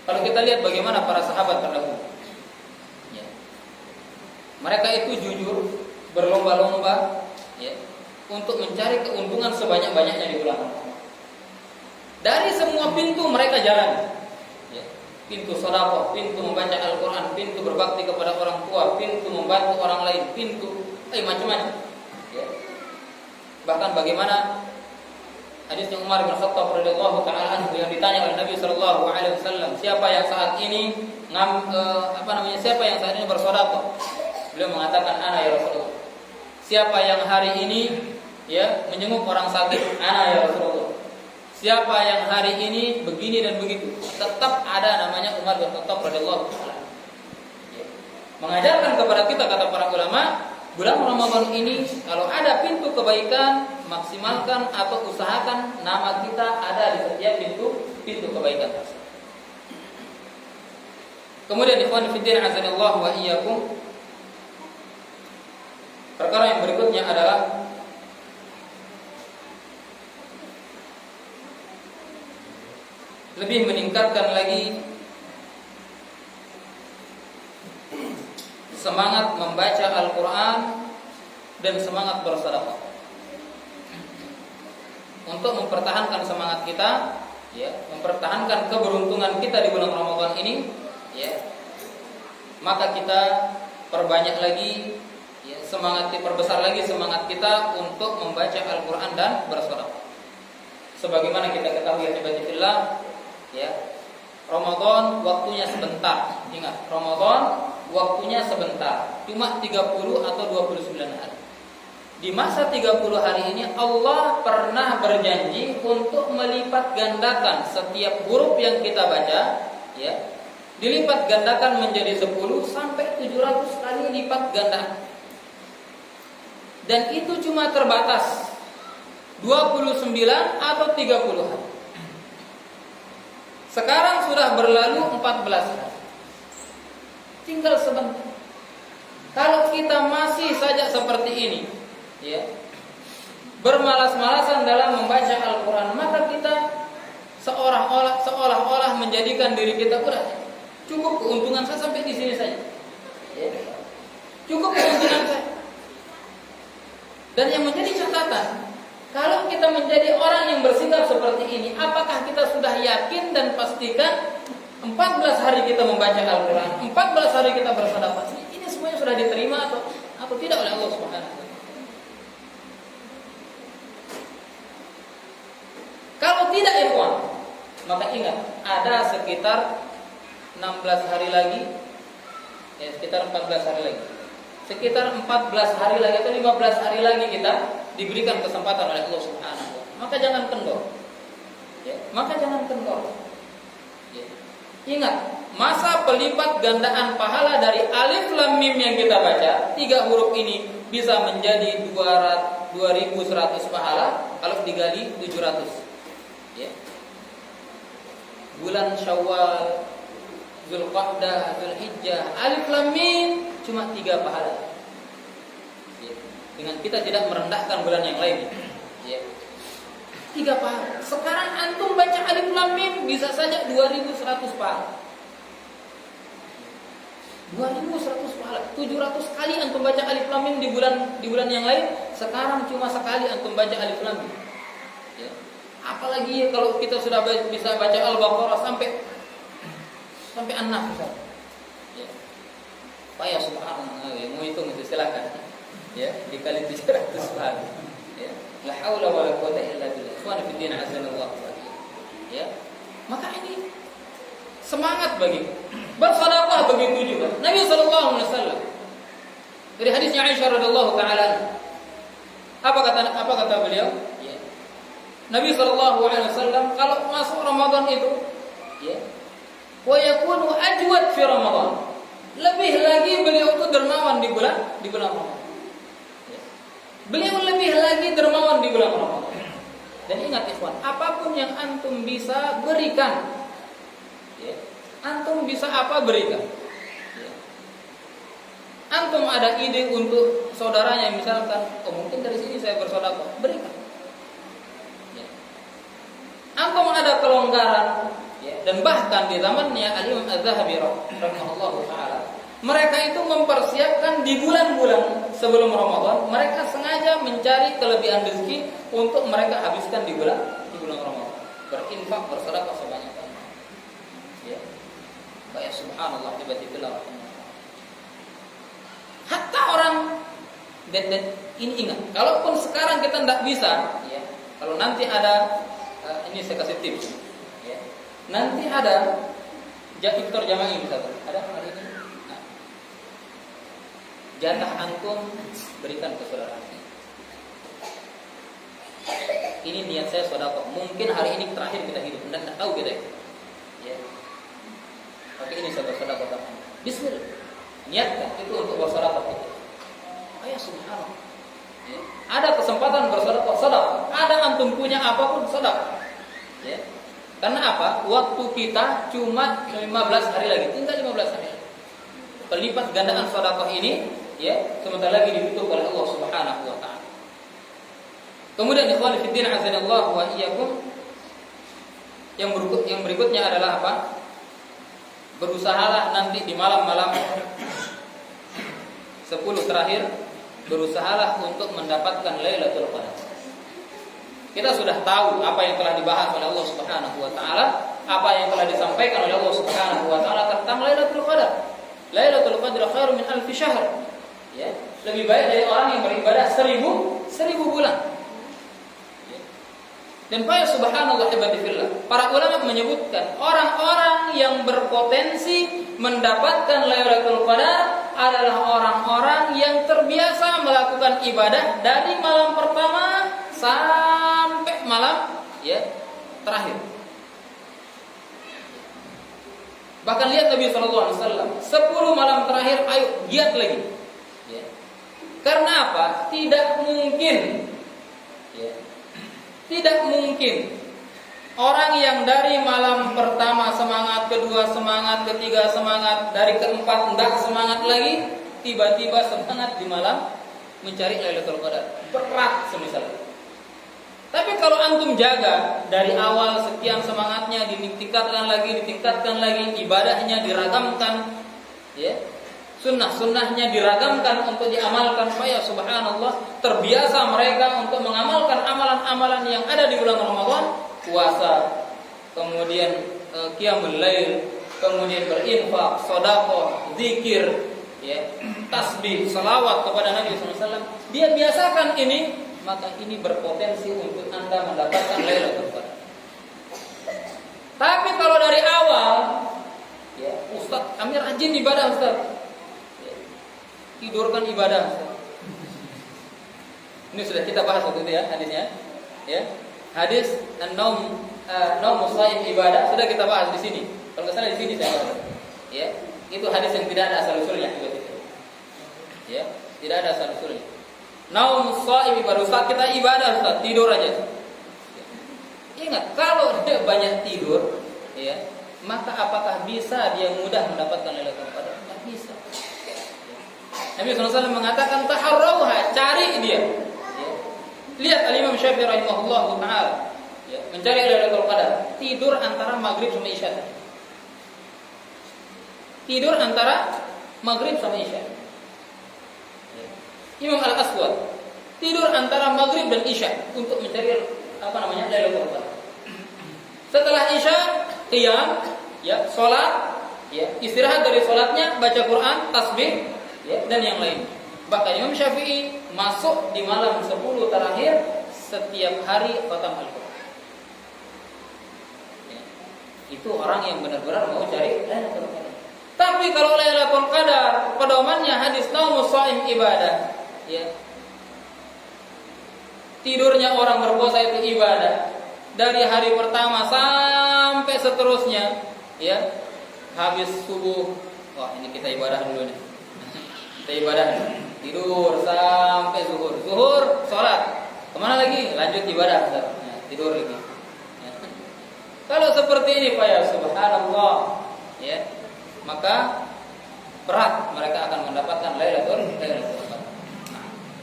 Kalau kita lihat bagaimana para sahabat terdahulu, ya, mereka itu jujur berlomba-lomba, ya, untuk mencari keuntungan sebanyak-banyaknya di bulan Ramadan. Dari semua pintu mereka jalan, ya. Pintu sedekah, pintu membaca Al-Quran, pintu berbakti kepada orang tua, pintu membantu orang lain, pintu macam-macam, ya. Bahkan bagaimana hadisnya Umar bin Khattab radhiyallahu taala anhu yang ditanya oleh Nabi sallallahu alaihi wasallam, siapa yang saat ini siapa yang saat ini bersedekah? Beliau mengatakan, ana ya Rasulullah. Siapa yang hari ini, ya, menjenguk orang sakit? Ana ya Rasulullah. Siapa yang hari ini begini dan begitu? Tetap ada namanya Umar bin Khattab radhiyallahu taala. Ya. Mengajarkan kepada kita, kata para ulama, bulan Ramadan ini kalau ada pintu kebaikan, maksimalkan atau usahakan nama kita ada di setiap pintu kebaikan. Kemudian ikhwan fillah azanillahu wa iyyakum, perkara yang berikutnya adalah lebih meningkatkan lagi semangat membaca Al-Quran dan semangat bersedekah. Untuk mempertahankan semangat kita, ya, mempertahankan keberuntungan kita di bulan Ramadan ini, ya, maka kita perbanyak lagi, ya, perbesar lagi semangat kita untuk membaca Al-Quran dan bersedekah. Sebagaimana kita ketahui ya, ya, Ramadan waktunya sebentar. Ingat, Ramadan waktunya sebentar, cuma 30 atau 29 hari. Di masa 30 hari ini Allah pernah berjanji untuk melipat gandakan setiap huruf yang kita baca, ya, dilipat gandakan menjadi 10 sampai 700 kali lipat ganda. Dan itu cuma terbatas 29 atau 30 hari. Sekarang sudah berlalu 14 hari. Tinggal sebentar. Kalau kita masih saja seperti ini, ya, bermalas-malasan dalam membaca Al-Quran, maka kita seolah-olah menjadikan diri kita cukup keuntungan saya sampai di sini saja, ya. Cukup keuntungan saya. Dan yang menjadi catatan, kalau kita menjadi orang yang bersikap seperti ini, apakah kita sudah yakin dan pastikan 14 hari kita membaca Al-Quran, 14 hari kita bersedekah, ini semuanya sudah diterima atau tidak oleh Allah Subhanahu wa taala? Kalau tidak, ikhwan, maka ingat, ada sekitar 16 hari lagi, ya, sekitar 14 hari lagi. Sekitar 14 hari lagi atau 15 hari lagi kita diberikan kesempatan oleh Allah Subhanahu wa taala. Maka jangan kendor. Ya, maka jangan kendor. Ya. Ingat, masa pelipat gandaan pahala dari alif lam mim yang kita baca, 3 huruf ini bisa menjadi 2100 pahala kalau digali 700. bulan Syawal, Zulqa'dah, Zulhijjah, Alif Lam Mim cuma 3 pahala. Ya. Dengan kita tidak merendahkan bulan yang lain. Ya. 3 pahala. Sekarang antum baca Alif Lam Mim bisa saja 2100 pahala. 2100 pahala. 700 kali antum baca Alif Lam Mim di bulan yang lain, sekarang cuma sekali antum baca Alif Lam Mim. Ya. Apalagi kalau kita sudah bisa baca Al-Baqarah sampai An-Nas misalnya. Ya. Payah subhanallah, ya, mau hitung itu silakan. Ya, dikali 700 kali. Ya. La haula wala quwwata illa billah. Ikhwan fi din azanallahu. Ya. Maka ini semangat bagi bersedekah begitu juga. Nabi sallallahu alaihi wasallam dari hadisnya Aisyah radhiyallahu taala, apa kata beliau? Ya. Nabi sallallahu alaihi wasallam kalau masuk Ramadan itu, ya, wa yakunu ajwad fi Ramadan. Lebih lagi beliau itu dermawan di bulan Ramadan. Ya. Beliau lebih lagi dermawan di bulan Ramadan. Dan ingat ikhwan, apapun yang antum bisa berikan, ya, antum bisa apa berikan. Ya. Antum ada ide untuk saudaranya misalkan, mungkin dari sini saya bersedekah, berikan. Antum ada kelonggaran, ya, dan bahkan di zamannya Al-Imam Az-Zahabi rahimahullahu taala, mereka itu mempersiapkan di bulan-bulan sebelum Ramadan, mereka sengaja mencari kelebihan rezeki untuk mereka habiskan di bulan Ramadan, berinfak, bersedekah sebanyak-banyaknya. Ya. Kayak subhanallah, tiba-tiba hatta orang dan ini ingat, kalaupun sekarang kita tidak bisa, ya, kalau nanti ada ini saya kasih tips, ya. Nanti ada iftar jama'i misalnya, ada hari ini. Nah, jatah antum berikan ke saudara. Ini niat saya sedekah. Mungkin hari ini terakhir kita hidup, tidak tahu kita itu. Ya. Tapi ini saya bersedekah. Bismillah. Niatkan itu untuk bersedekah kita. Ayah subhanallah. Ya. Ada kesempatan bersedekah, ada antum punya apapun sedekah. Ya. Karena apa? Waktu kita cuma 15 hari lagi, tinggal 15 hari. Pelipat gandaan sedekah ini, ya, sebentar lagi ditutup oleh Allah Subhanahu wa taala. Kemudian ikhwan fillah azanallahu wa iyyakum, yang berikutnya adalah apa? Berusahalah nanti di malam-malam 10 terakhir, berusahalah untuk mendapatkan Lailatul Qadar. Kita sudah tahu apa yang telah dibahas oleh Allah Subhanahu wa taala, apa yang telah disampaikan oleh Allah Subhanahu wa taala tentang Lailatul Qadar. Lailatul Qadar khairum min alfi syahr. Ya, lebih baik dari orang yang beribadah 1000 bulan. Ya. Dan ya subhanallah ibadillah, para ulama menyebutkan orang-orang yang berpotensi mendapatkan Lailatul Qadar adalah orang-orang yang terbiasa melakukan ibadah dari malam pertama sampai malam, ya, terakhir. Bahkan lihat Nabi SAW 10 malam terakhir, ayo giat lagi. Ya. Karena apa? Tidak mungkin, ya, tidak mungkin orang yang dari malam pertama semangat, kedua semangat, ketiga semangat, dari keempat tidak semangat lagi, tiba-tiba semangat di malam mencari Lailatul Qadar. Berat semisalnya. Tapi kalau antum jaga dari awal sekian semangatnya, ditingkatkan lagi, ibadahnya diragamkan, ya, sunnah-sunnahnya diragamkan untuk diamalkan, ya subhanallah, terbiasa mereka untuk mengamalkan amalan-amalan yang ada di bulan Ramadan, puasa, kemudian qiyamul lail, kemudian berinfak, sedekah, zikir, ya, tasbih, selawat kepada Nabi SAW. Dia biasakan ini, maka ini berpotensi untuk Anda mendapatkan Lailatul Qadar. Tapi kalau dari awal, ya, Ustaz, kami rajin ibadah, Ustaz. Ya, tidurkan ibadah, Ustaz. Ini sudah kita bahas waktu itu, ya, hadisnya. Ya. Hadis an-naum shaim ibadah sudah kita bahas di sini. Kalau enggak salah di sini saya bahas. Ya, itu hadis yang tidak ada asal usulnya begitu. Ya, tidak ada asal usulnya. Naum shaim baru saat kita ibadah, Ustaz, tidur aja. Ingat, kalau dia banyak tidur, ya, maka apakah bisa dia mudah mendapatkan Lailatul Qadar? Tidak bisa. Nabi SAW mengatakan taharrauha, cari dia. Ya. Lihat Al-Imam Syafi'i rahimahullah taala, ya, mencari Lailatul Qadar, tidur antara maghrib sama isya. Tidur antara maghrib sama isya. Ya. Imam Al-Aswad tidur antara maghrib dan isya untuk mencari Lailatul Qadar. Setelah isya qiyam, ya, salat, ya, istirahat dari salatnya, baca Quran, tasbih, ya, dan yang lain. Bahkan Imam Syafi'i masuk di malam 10 terakhir setiap hari khatam Al-Quran. Ya. Itu orang yang benar-benar mau cari Lailatul Qadar. Tapi kalau Lailatul Qadar pedomannya hadis naumus shaim ibadah, ya. Tidurnya orang berpuasa itu ibadah. Dari hari pertama sampai seterusnya, ya, habis subuh, wah ini kita ibadah dulu nih. Kita ibadah, tidur sampai zuhur. Zuhur, sholat. Kemana lagi? Lanjut ibadah. Nah, tidur lagi. Ya. Kalau seperti ini, Pak, ya, subhanallah, ya, maka berat mereka akan mendapatkan Lailatul Qadar.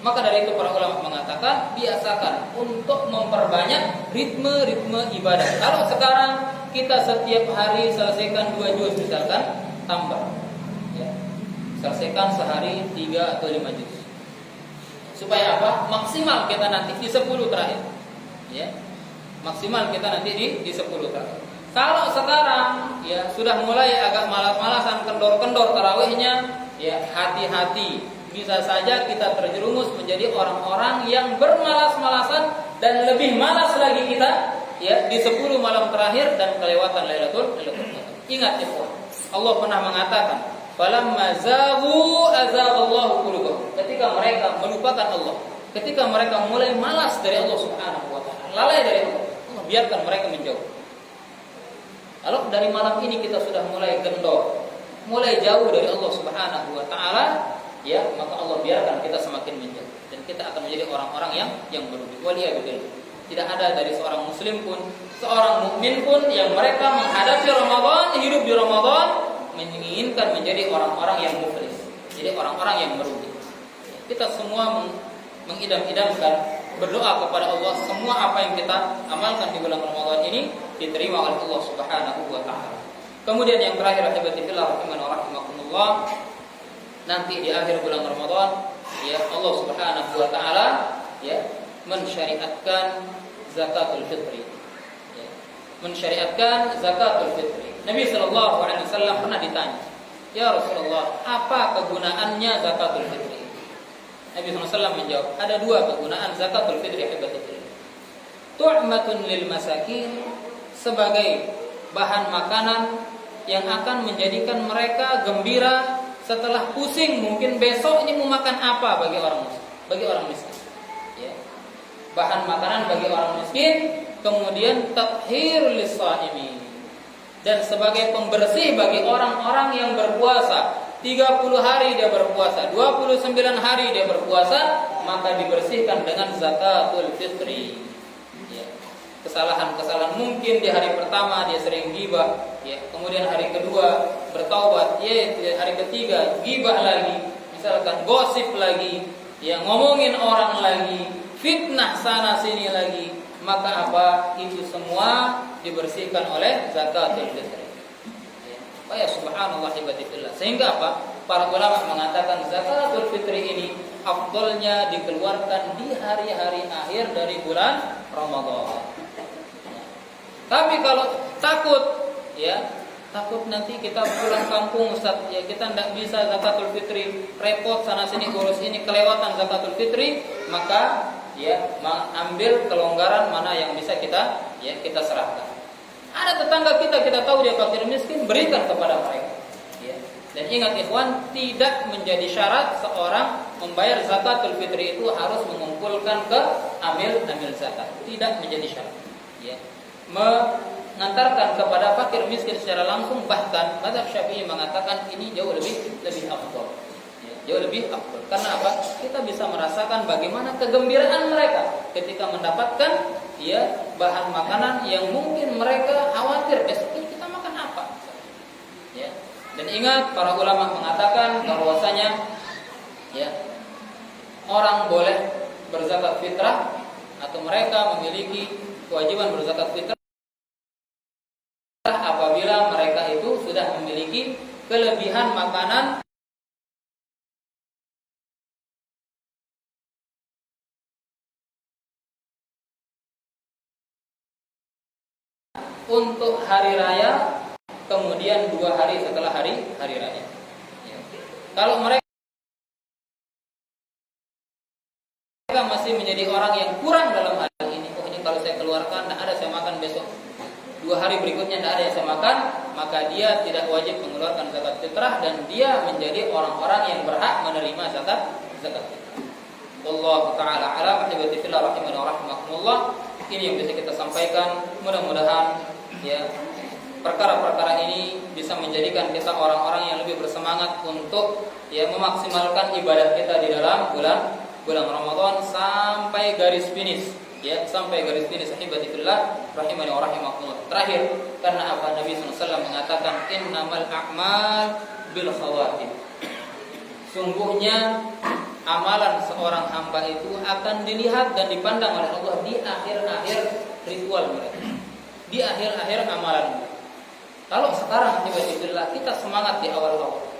Maka dari itu para ulama mengatakan biasakan untuk memperbanyak ritme ibadah. Kalau sekarang kita setiap hari selesaikan 2 juz misalkan, tambah, ya. Selesaikan sehari 3 atau 5 juz. Supaya apa? Maksimal kita nanti di 10 terakhir. Ya. Maksimal kita nanti di 10 terakhir. Kalau sekarang, ya, sudah mulai agak malas-malasan, kendor-kendor tarawihnya, ya, hati-hati. Bisa saja kita terjerumus menjadi orang-orang yang bermalas-malasan dan lebih malas lagi kita, ya, di 10 malam terakhir dan kelewatan Lailatul Qadar. Ingat, ya, Allah pernah mengatakan, "Falamma zaghu azaghallahu qulubahum." Ketika mereka melupakan Allah, ketika mereka mulai malas dari Allah Subhanahu wa taala, lalai dari Allah, Allah biarkan mereka menjauh. Kalau dari malam ini kita sudah mulai kendor, mulai jauh dari Allah Subhanahu wa taala, ya, maka Allah biarkan kita semakin menjauh dan kita akan menjadi orang-orang yang merugi. Waliyadzubillah. Tidak ada dari seorang muslim pun, seorang mukmin pun yang mereka menghadapi Ramadan, hidup di Ramadan menginginkan menjadi orang-orang yang muflis, jadi orang-orang yang merugi. Kita semua mengidam-idamkan berdoa kepada Allah semua apa yang kita amalkan di bulan Ramadan ini diterima oleh Allah Subhanahu wa taala. Kemudian yang terakhir, rahimakumullah rahimakumullah, nanti di akhir bulan Ramadan, ya, Allah Subhanahu wa taala, ya, mensyariatkan zakatul fitri. Ya. Mensyariatkan zakatul fitri. Nabi sallallahu alaihi wasallam pernah ditanya, "Ya Rasulullah, apa kegunaannya zakatul fitri?" Nabi sallallahu alaihi wasallam menjawab, ada 2 kegunaan zakatul fitri. Tu'matun lil masakin, sebagai bahan makanan yang akan menjadikan mereka gembira setelah pusing, mungkin besok ini mau makan apa bagi orang miskin, ya. Bahan makanan bagi orang miskin. Kemudian tathhirul lis-shaimin, dan sebagai pembersih bagi orang-orang yang berpuasa. 30 hari dia berpuasa, 29 hari dia berpuasa, maka dibersihkan dengan zakatul fitri. Ya. Kesalahan-kesalahan mungkin di hari pertama dia sering ghibah, ya. Kemudian hari kedua bertaubat, ya. Hari ketiga ghibah lagi, misalkan gosip lagi, ya, ngomongin orang lagi, fitnah sana sini lagi, maka apa? Itu semua dibersihkan oleh zakatul fitri. Ya, subhanallah ibadillah. Sehingga apa? Para ulama mengatakan zakatul fitri ini afdalnya dikeluarkan di hari-hari akhir dari bulan Ramadan. Tapi kalau takut, ya, takut nanti kita pulang kampung, Ustaz, ya, kita tidak bisa zakatul fitri, repot sana sini urus ini, kelewatan zakatul fitri, maka, ya, ambil kelonggaran mana yang bisa kita serahkan. Ada tetangga kita tahu dia fakir miskin, berikan kepada mereka. Ya. Dan ingat ikhwan, tidak menjadi syarat seorang membayar zakatul fitri itu harus mengumpulkan ke amil zakat. Tidak menjadi syarat. Ya. Mengantarkan kepada fakir miskin secara langsung, bahkan mazhab Syafi'i mengatakan ini jauh lebih afdal. Ya, jauh lebih afdal. Karena apa? Kita bisa merasakan bagaimana kegembiraan mereka ketika mendapatkan, ya, bahan makanan yang mungkin mereka khawatir besok ini kita ingat para ulama mengatakan bahwasanya ya, orang boleh berzakat fitrah atau mereka memiliki kewajiban berzakat fitrah apabila mereka itu sudah memiliki kelebihan makanan untuk hari raya, kemudian 2 hari setelah hari raya. Ya. Kalau mereka masih menjadi orang yang kurang dalam hal ini, oh ini kalau saya keluarkan tidak ada saya makan besok, 2 hari berikutnya tidak ada yang saya makan, maka dia tidak wajib mengeluarkan zakat fitrah dan dia menjadi orang-orang yang berhak menerima zakat fitrah. Wallahu taala a'lam. Hibati fillah rahimani wa rahimakumullah. Ini yang bisa kita sampaikan. Mudah-mudahan ya perkara-perkara ini bisa menjadikan kita orang-orang yang lebih bersemangat untuk ya memaksimalkan ibadah kita di dalam bulan Ramadan sampai garis finish. Ya, sampai garis finish. Hibati fillah rahimani wa rahimakumullah. Terakhir, karena apa Nabi SAW mengatakan innamal a'mal bil khawatim. Sungguhnya amalan seorang hamba itu akan dilihat dan dipandang oleh Allah di akhir-akhir ritual mereka, di akhir-akhir amalan mereka. Kalau sekarang tiba-tiba kita semangat di awal-awal,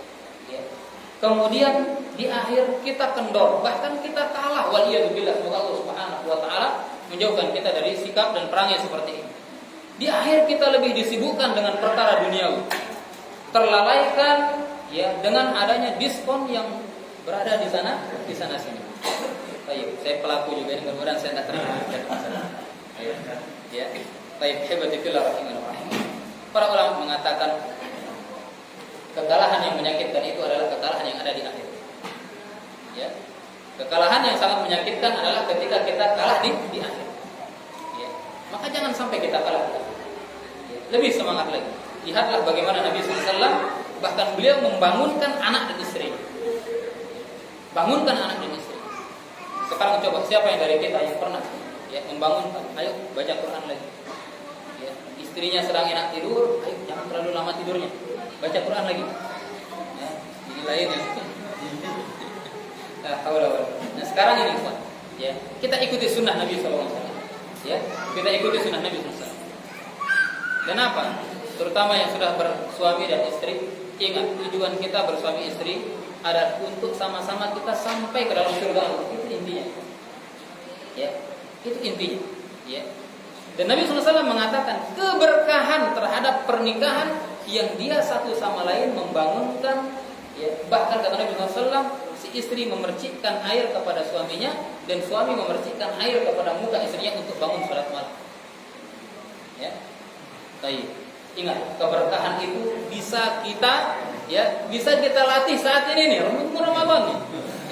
ya. Kemudian di akhir kita kendor, bahkan kita kalah, waliyadzubillah. Semoga Allah Subhanahu wa taala menjauhkan kita dari sikap dan perangai seperti ini. Di akhir kita lebih disibukkan dengan perkara duniawi, terlalaikan ya dengan adanya diskon yang berada di sana sini. Baik, saya pelaku juga, mudah-mudahan saya tidak terlibat. Ya, baik, hebati fillah rahimani wa rahimakumullah. Para ulama mengatakan kekalahan yang menyakitkan itu adalah kekalahan yang ada di akhir. Ya, kekalahan yang sangat menyakitkan adalah ketika kita kalah di akhir. Ya, maka jangan sampai kita kalah. Ya, lebih semangat lagi. Lihatlah bagaimana Nabi SAW bahkan beliau membangunkan anak dan istri. Bangunkan anak dan istri. Sekarang coba siapa yang dari kita yang pernah ya membangunkan, ayo baca Quran lagi. Ya, istrinya sedang enak tidur, ayo jangan terlalu lama tidurnya, baca Quran lagi. Ya, ini lain ya. Nah sekarang ini ya kita ikuti sunnah Nabi SAW. Ya, kita ikuti sunnah Nabi SAW. Dan apa? Terutama yang sudah bersuami dan istri, ingat tujuan kita bersuami istri adalah untuk sama-sama kita sampai ke dalam surga Allah. Itu intinya. Ya, itu intinya. Ya. Dan Nabi SAW mengatakan keberkahan terhadap pernikahan yang dia satu sama lain membangunkan. Ya, bahkan kata Nabi SAW, si istri memercikkan air kepada suaminya dan suami memercikkan air kepada muka istrinya untuk bangun salat malam. Ya, baik. Ingat, keberkahan itu bisa kita latih saat ini nih, mumpung Ramadan nih.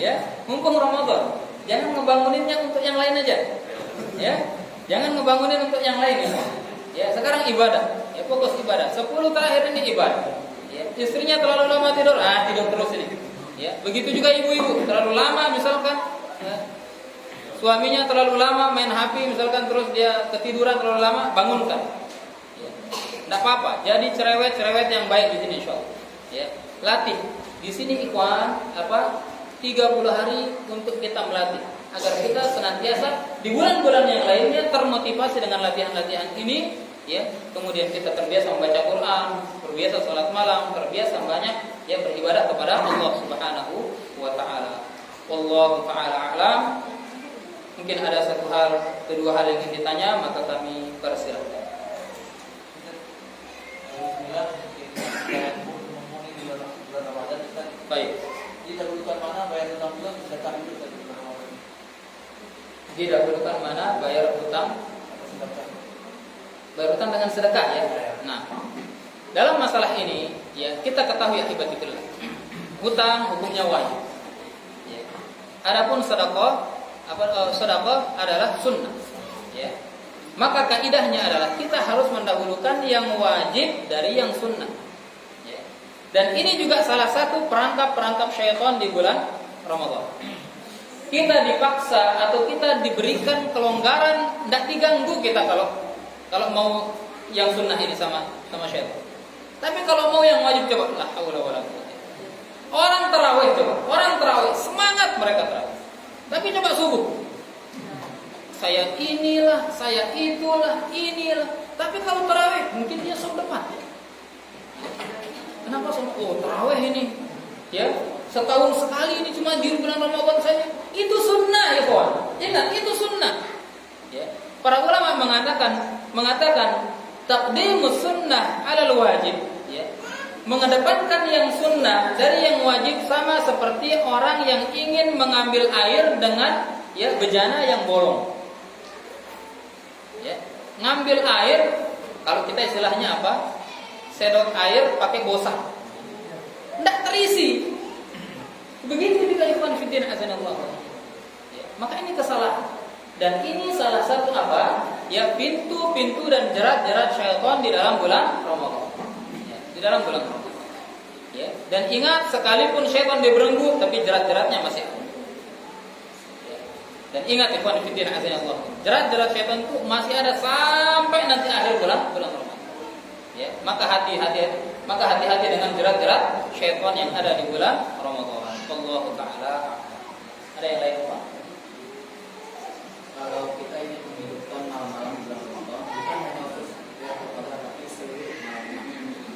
Ya, mumpung Ramadan. Jangan ngebanguninnya untuk yang lain aja. Ya, jangan ngebangunin untuk yang lain ya. Ya, sekarang ibadah. Ya, fokus ibadah. 10 terakhir ini ibadah. Ya, istrinya terlalu lama tidur, tidur terus ini. Ya, begitu juga ibu-ibu, terlalu lama misalkan ya, suaminya terlalu lama main HP misalkan terus dia ketiduran terlalu lama, bangunkan. Tidak apa-apa, jadi cerewet yang baik di sini insyaallah. Ya, latih. Di sini ikhwan 30 hari untuk kita melatih agar kita senantiasa di bulan-bulan yang lainnya termotivasi dengan latihan-latihan ini, ya. Kemudian kita terbiasa membaca Quran, terbiasa salat malam, terbiasa banyak ya beribadah kepada Allah Subhanahu wa taala. Wallahu taala a'lam. Mungkin ada kedua hal yang ingin ditanya, maka kami persilahkan. Baik. Didahulukan mana bayar hutang juga sedekah itu tadi Ramadan. Didahulukan mana bayar hutang? Bayar hutang dengan sedekah ya. Nah, dalam masalah ini ya kita ketahui akibatnya hutang hukumnya wajib. Ya. Adapun sedekah adalah sunnah. Ya. Maka kaidahnya adalah kita harus mendahulukan yang wajib dari yang sunnah. Ya. Dan ini juga salah satu perangkap-perangkap syaitan di bulan Ramadan. Kita dipaksa atau kita diberikan kelonggaran, tidak diganggu kita kalau mau yang sunnah ini sama syaitan. Tapi kalau mau yang wajib coba, la haula wala quwwata. Orang tarawih coba, orang tarawih semangat mereka tarawih. Tapi coba subuh, saya inilah, saya itulah, inilah. Tapi kalau tarawih mungkin dia sholat depan. Kenapa sholat? Oh tarawih ini, ya setahun sekali ini cuma di bulan Ramadan saja. Itu sunnah ya kawan. Ingat itu sunnah. Ya. Para ulama mengatakan taqdimus sunnah 'alal wajib. Ya. Mengedepankan yang sunnah dari yang wajib sama seperti orang yang ingin mengambil air dengan ya bejana yang bolong. Ya. Ngambil air, kalau kita istilahnya apa? Sedot air pakai bosak. Tidak terisi. Begitu juga ikhwan fillah azanallahu. Ya. Maka ini kesalahan. Dan ini salah satu apa? Ya pintu-pintu dan jerat-jerat syaitan di dalam bulan Ramadan. Ya, di dalam bulan Ramadan. Ya. Dan ingat sekalipun syaitan dibelenggu tapi jerat-jeratnya masih ada. Ya. Dan ingat ikhwan fillah azanallahu. Jerat-jerat syaitan itu masih ada sampai nanti akhir bulan Ramadan. Ya, maka hati-hati dengan jerat-jerat syaitan yang ada di bulan Ramadan. Allah Ta'ala. Ada yang lain Pak? Kalau kita ingin menghidupkan malam-malam bulan Ramadan, bukan hanya khusus setiap Ramadan, tapi seluruh malamnya.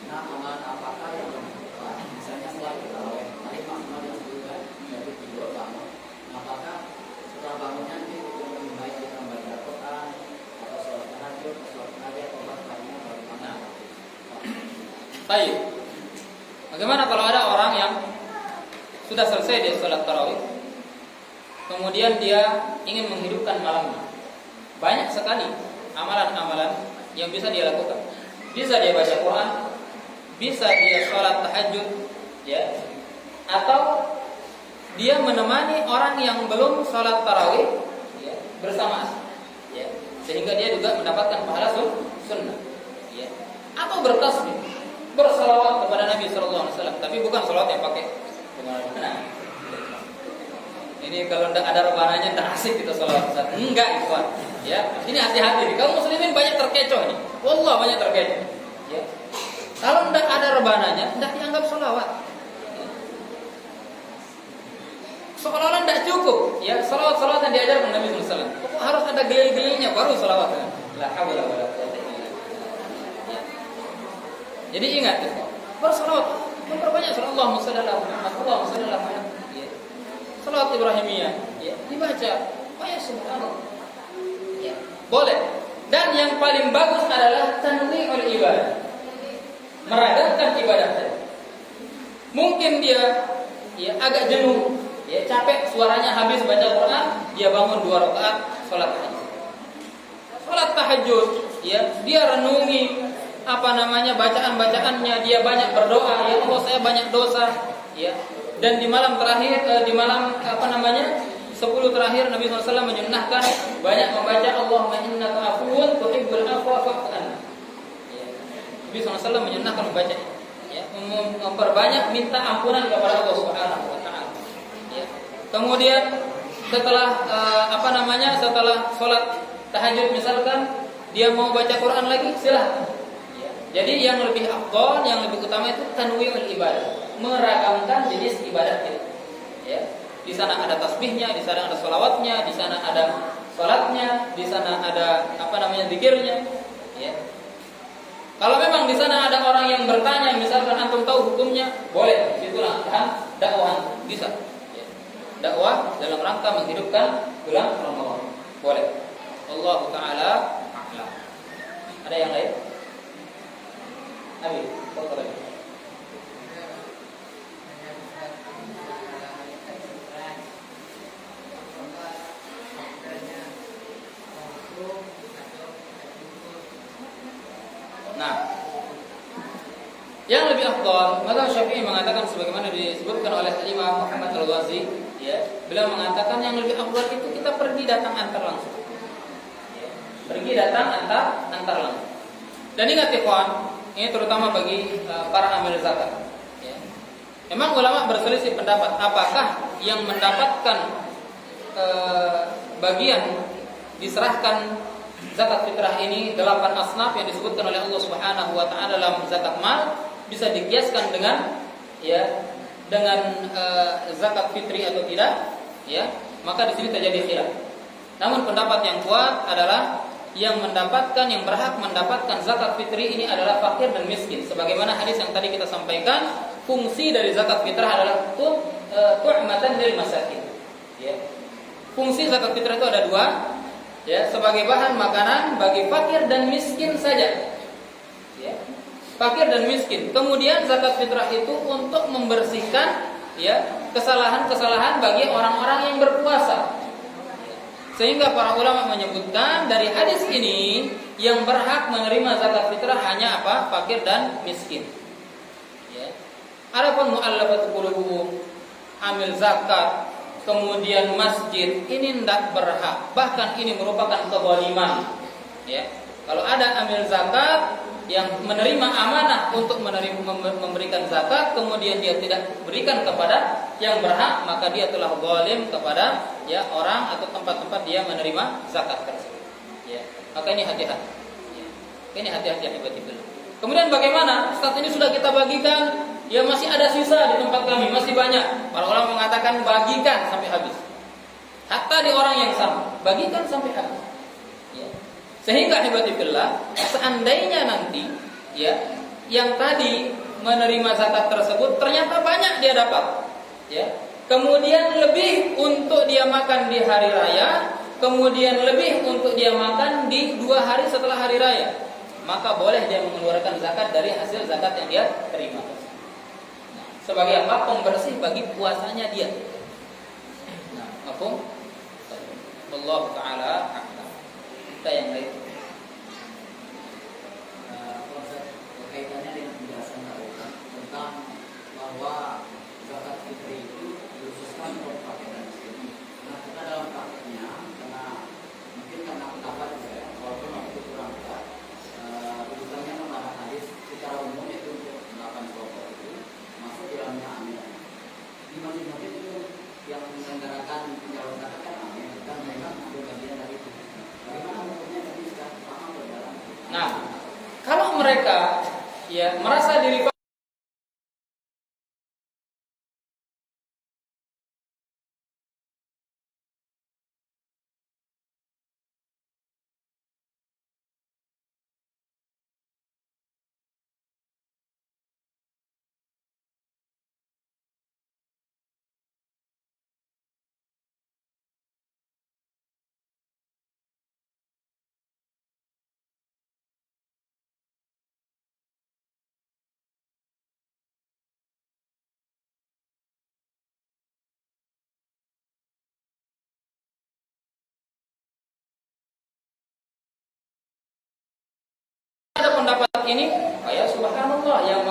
Nah, aman apakah yang dilakukan? Misalnya setelah kita paling maksimal yang juga dari tidur bangun. Apakah setelah bangunnya nanti lebih baik kita membaca Al-Quran atau sholat tahajud, atau sholat nabi atau bahkannya bagaimana? Baik. Bagaimana kalau ada orang yang sudah selesai dia sholat tarawih, kemudian dia ingin menghidupkan malamnya? Banyak sekali amalan-amalan yang bisa dia lakukan. Bisa dia baca Quran, bisa dia sholat tahajud, ya, atau dia menemani orang yang belum sholat tarawih, ya, bersamaan, ya, sehingga dia juga mendapatkan pahala sunnah, ya, atau bertasbih, bersalawat kepada Nabi Sallallahu Alaihi Wasallam, tapi bukan salawat yang pakai. Nah, ini kalau tidak ada rebananya tidak asik kita salawat. Enggak ikhwan. Ya, ini hati-hati. Kaum muslimin banyak terkecoh nih. Wallah banyak terkecoh. Ya. Kalau tidak ada rebananya, tidak dianggap salawat. Ya. Seolah-olah tidak cukup. Ya, salawat-salawat yang diajarkan Nabi SAW. Harus ada gelil-gelilnya baru salawat. La haula wala quwwata illa billah. Ya. Jadi ingat, bersalawat. Memperbanyak sallallahu alaihi wasallam, ya. Salawat Ibrahimiyah, ya, dibaca. Oh ya subhanallah. Ya, boleh. Dan yang paling bagus adalah tanwi'ul ibadah. Meragamkan ibadah tadi. Mungkin dia ya agak jenuh, ya capek, suaranya habis baca Quran, dia bangun 2 rakaat salat tahajud. Salat tahajud, ya, dia renungi bacaan-bacaannya, dia banyak berdoa, ya Allah saya banyak dosa, ya. Dan di malam terakhir 10 terakhir Nabi SAW menyunnahkan banyak membaca Allahumma innaka afuwun tuhibbul afwa fa'fu anna. Ya. Nabi SAW menyunnahkan membaca, ya, memperbanyak minta ampunan kepada Allah Subhanahu wa taala. Ya. Kemudian setelah setelah sholat tahajud misalkan dia mau baca Quran lagi, silahkan. Jadi yang lebih afdal, yang lebih utama itu tanwi'ul ibadah, meragamkan jenis ibadah kita. Ya. Di sana ada tasbihnya, di sana ada sholawatnya, di sana ada sholatnya, di sana ada zikirnya. Ya. Kalau memang di sana ada orang yang bertanya, misalkan antum tahu hukumnya, boleh. Itulah dakwah bisa. Ya. Dakwah dalam rangka menghidupkan bulan Ramadan. Boleh. Allah Taala a'lam. Ada yang lain? Nabi, boleh. Nah, yang lebih afdal, mazhab Syafi'i mengatakan sebagaimana disebutkan oleh Imam Muhammad Al-Ghazi, ya, beliau mengatakan yang lebih afdal itu kita pergi datang antar langsung. Ya, pergi datang antar langsung. Dan ingat ikhwan, ini terutama bagi para amil zakat. Ya. Memang ulama berselisih pendapat apakah yang mendapatkan bagian diserahkan zakat fitrah ini 8 asnaf yang disebutkan oleh Allah Subhanahu wa taala dalam zakat mal, bisa dikiaskan dengan zakat fitri atau tidak, ya, maka di sini terjadi khilaf. Namun pendapat yang kuat adalah yang berhak mendapatkan zakat fitri ini adalah fakir dan miskin. Sebagaimana hadis yang tadi kita sampaikan, fungsi dari zakat fitrah adalah tu'matan lil masakin. Ya. Fungsi zakat fitrah itu ada dua, ya, sebagai bahan makanan bagi fakir dan miskin saja. Ya. Fakir dan miskin. Kemudian zakat fitrah itu untuk membersihkan, ya, kesalahan-kesalahan bagi orang-orang yang berpuasa. Sehingga para ulama menyebutkan dari hadis ini yang berhak menerima zakat fitrah hanya apa? Fakir dan miskin. Ya. Adapun mu'allafatu qulubuhum, amil zakat, kemudian masjid, ini tidak berhak. Bahkan ini merupakan kezaliman. Ya. Kalau ada amil zakat yang menerima amanah untuk memberikan zakat, kemudian dia tidak berikan kepada yang berhak, maka dia telah zalim kepada, ya, orang atau tempat-tempat dia menerima zakat tersebut. Ya. Maka ini hati-hati. Ya. Ini hati-hati betul. Kemudian bagaimana? Saat ini sudah kita bagikan, ya, masih ada sisa di tempat kami, masih banyak. Para ulama mengatakan bagikan sampai habis. Hatta di orang yang sama, bagikan sampai habis. Ya. Sehingga ibadillah, seandainya nanti, ya, yang tadi menerima zakat tersebut ternyata banyak dia dapat, ya, kemudian lebih untuk dia makan di hari raya, kemudian lebih untuk dia makan di 2 hari setelah hari raya, maka boleh dia mengeluarkan zakat dari hasil zakat yang dia terima. Nah, sebagai apa? Pembersih bagi puasanya dia. Nah, mafhum? Allah Ta'ala a'lam. Kita yang lain. Kaitannya dengan penjelasan tentang bahwa zakat fitri itu dikhususkan untuk fakir dan miskin. Nah, kita dalam prakteknya, karena pendapat juga, ya, walaupun waktu itu kurang tepat, urutannya membahas hadis secara umum itu untuk 8 kelompok itu masuk di dalamnya amil. Di masjid-masjid itu yang menyelenggarakan pencalonan zakat kan amil, dan memang ambil bagian dari itu. Bagaimana hukumnya tadi sudah lama berjalan? Nah, kalau mereka, ya, merasa diri ada pendapat ini, ya subhanallah, yang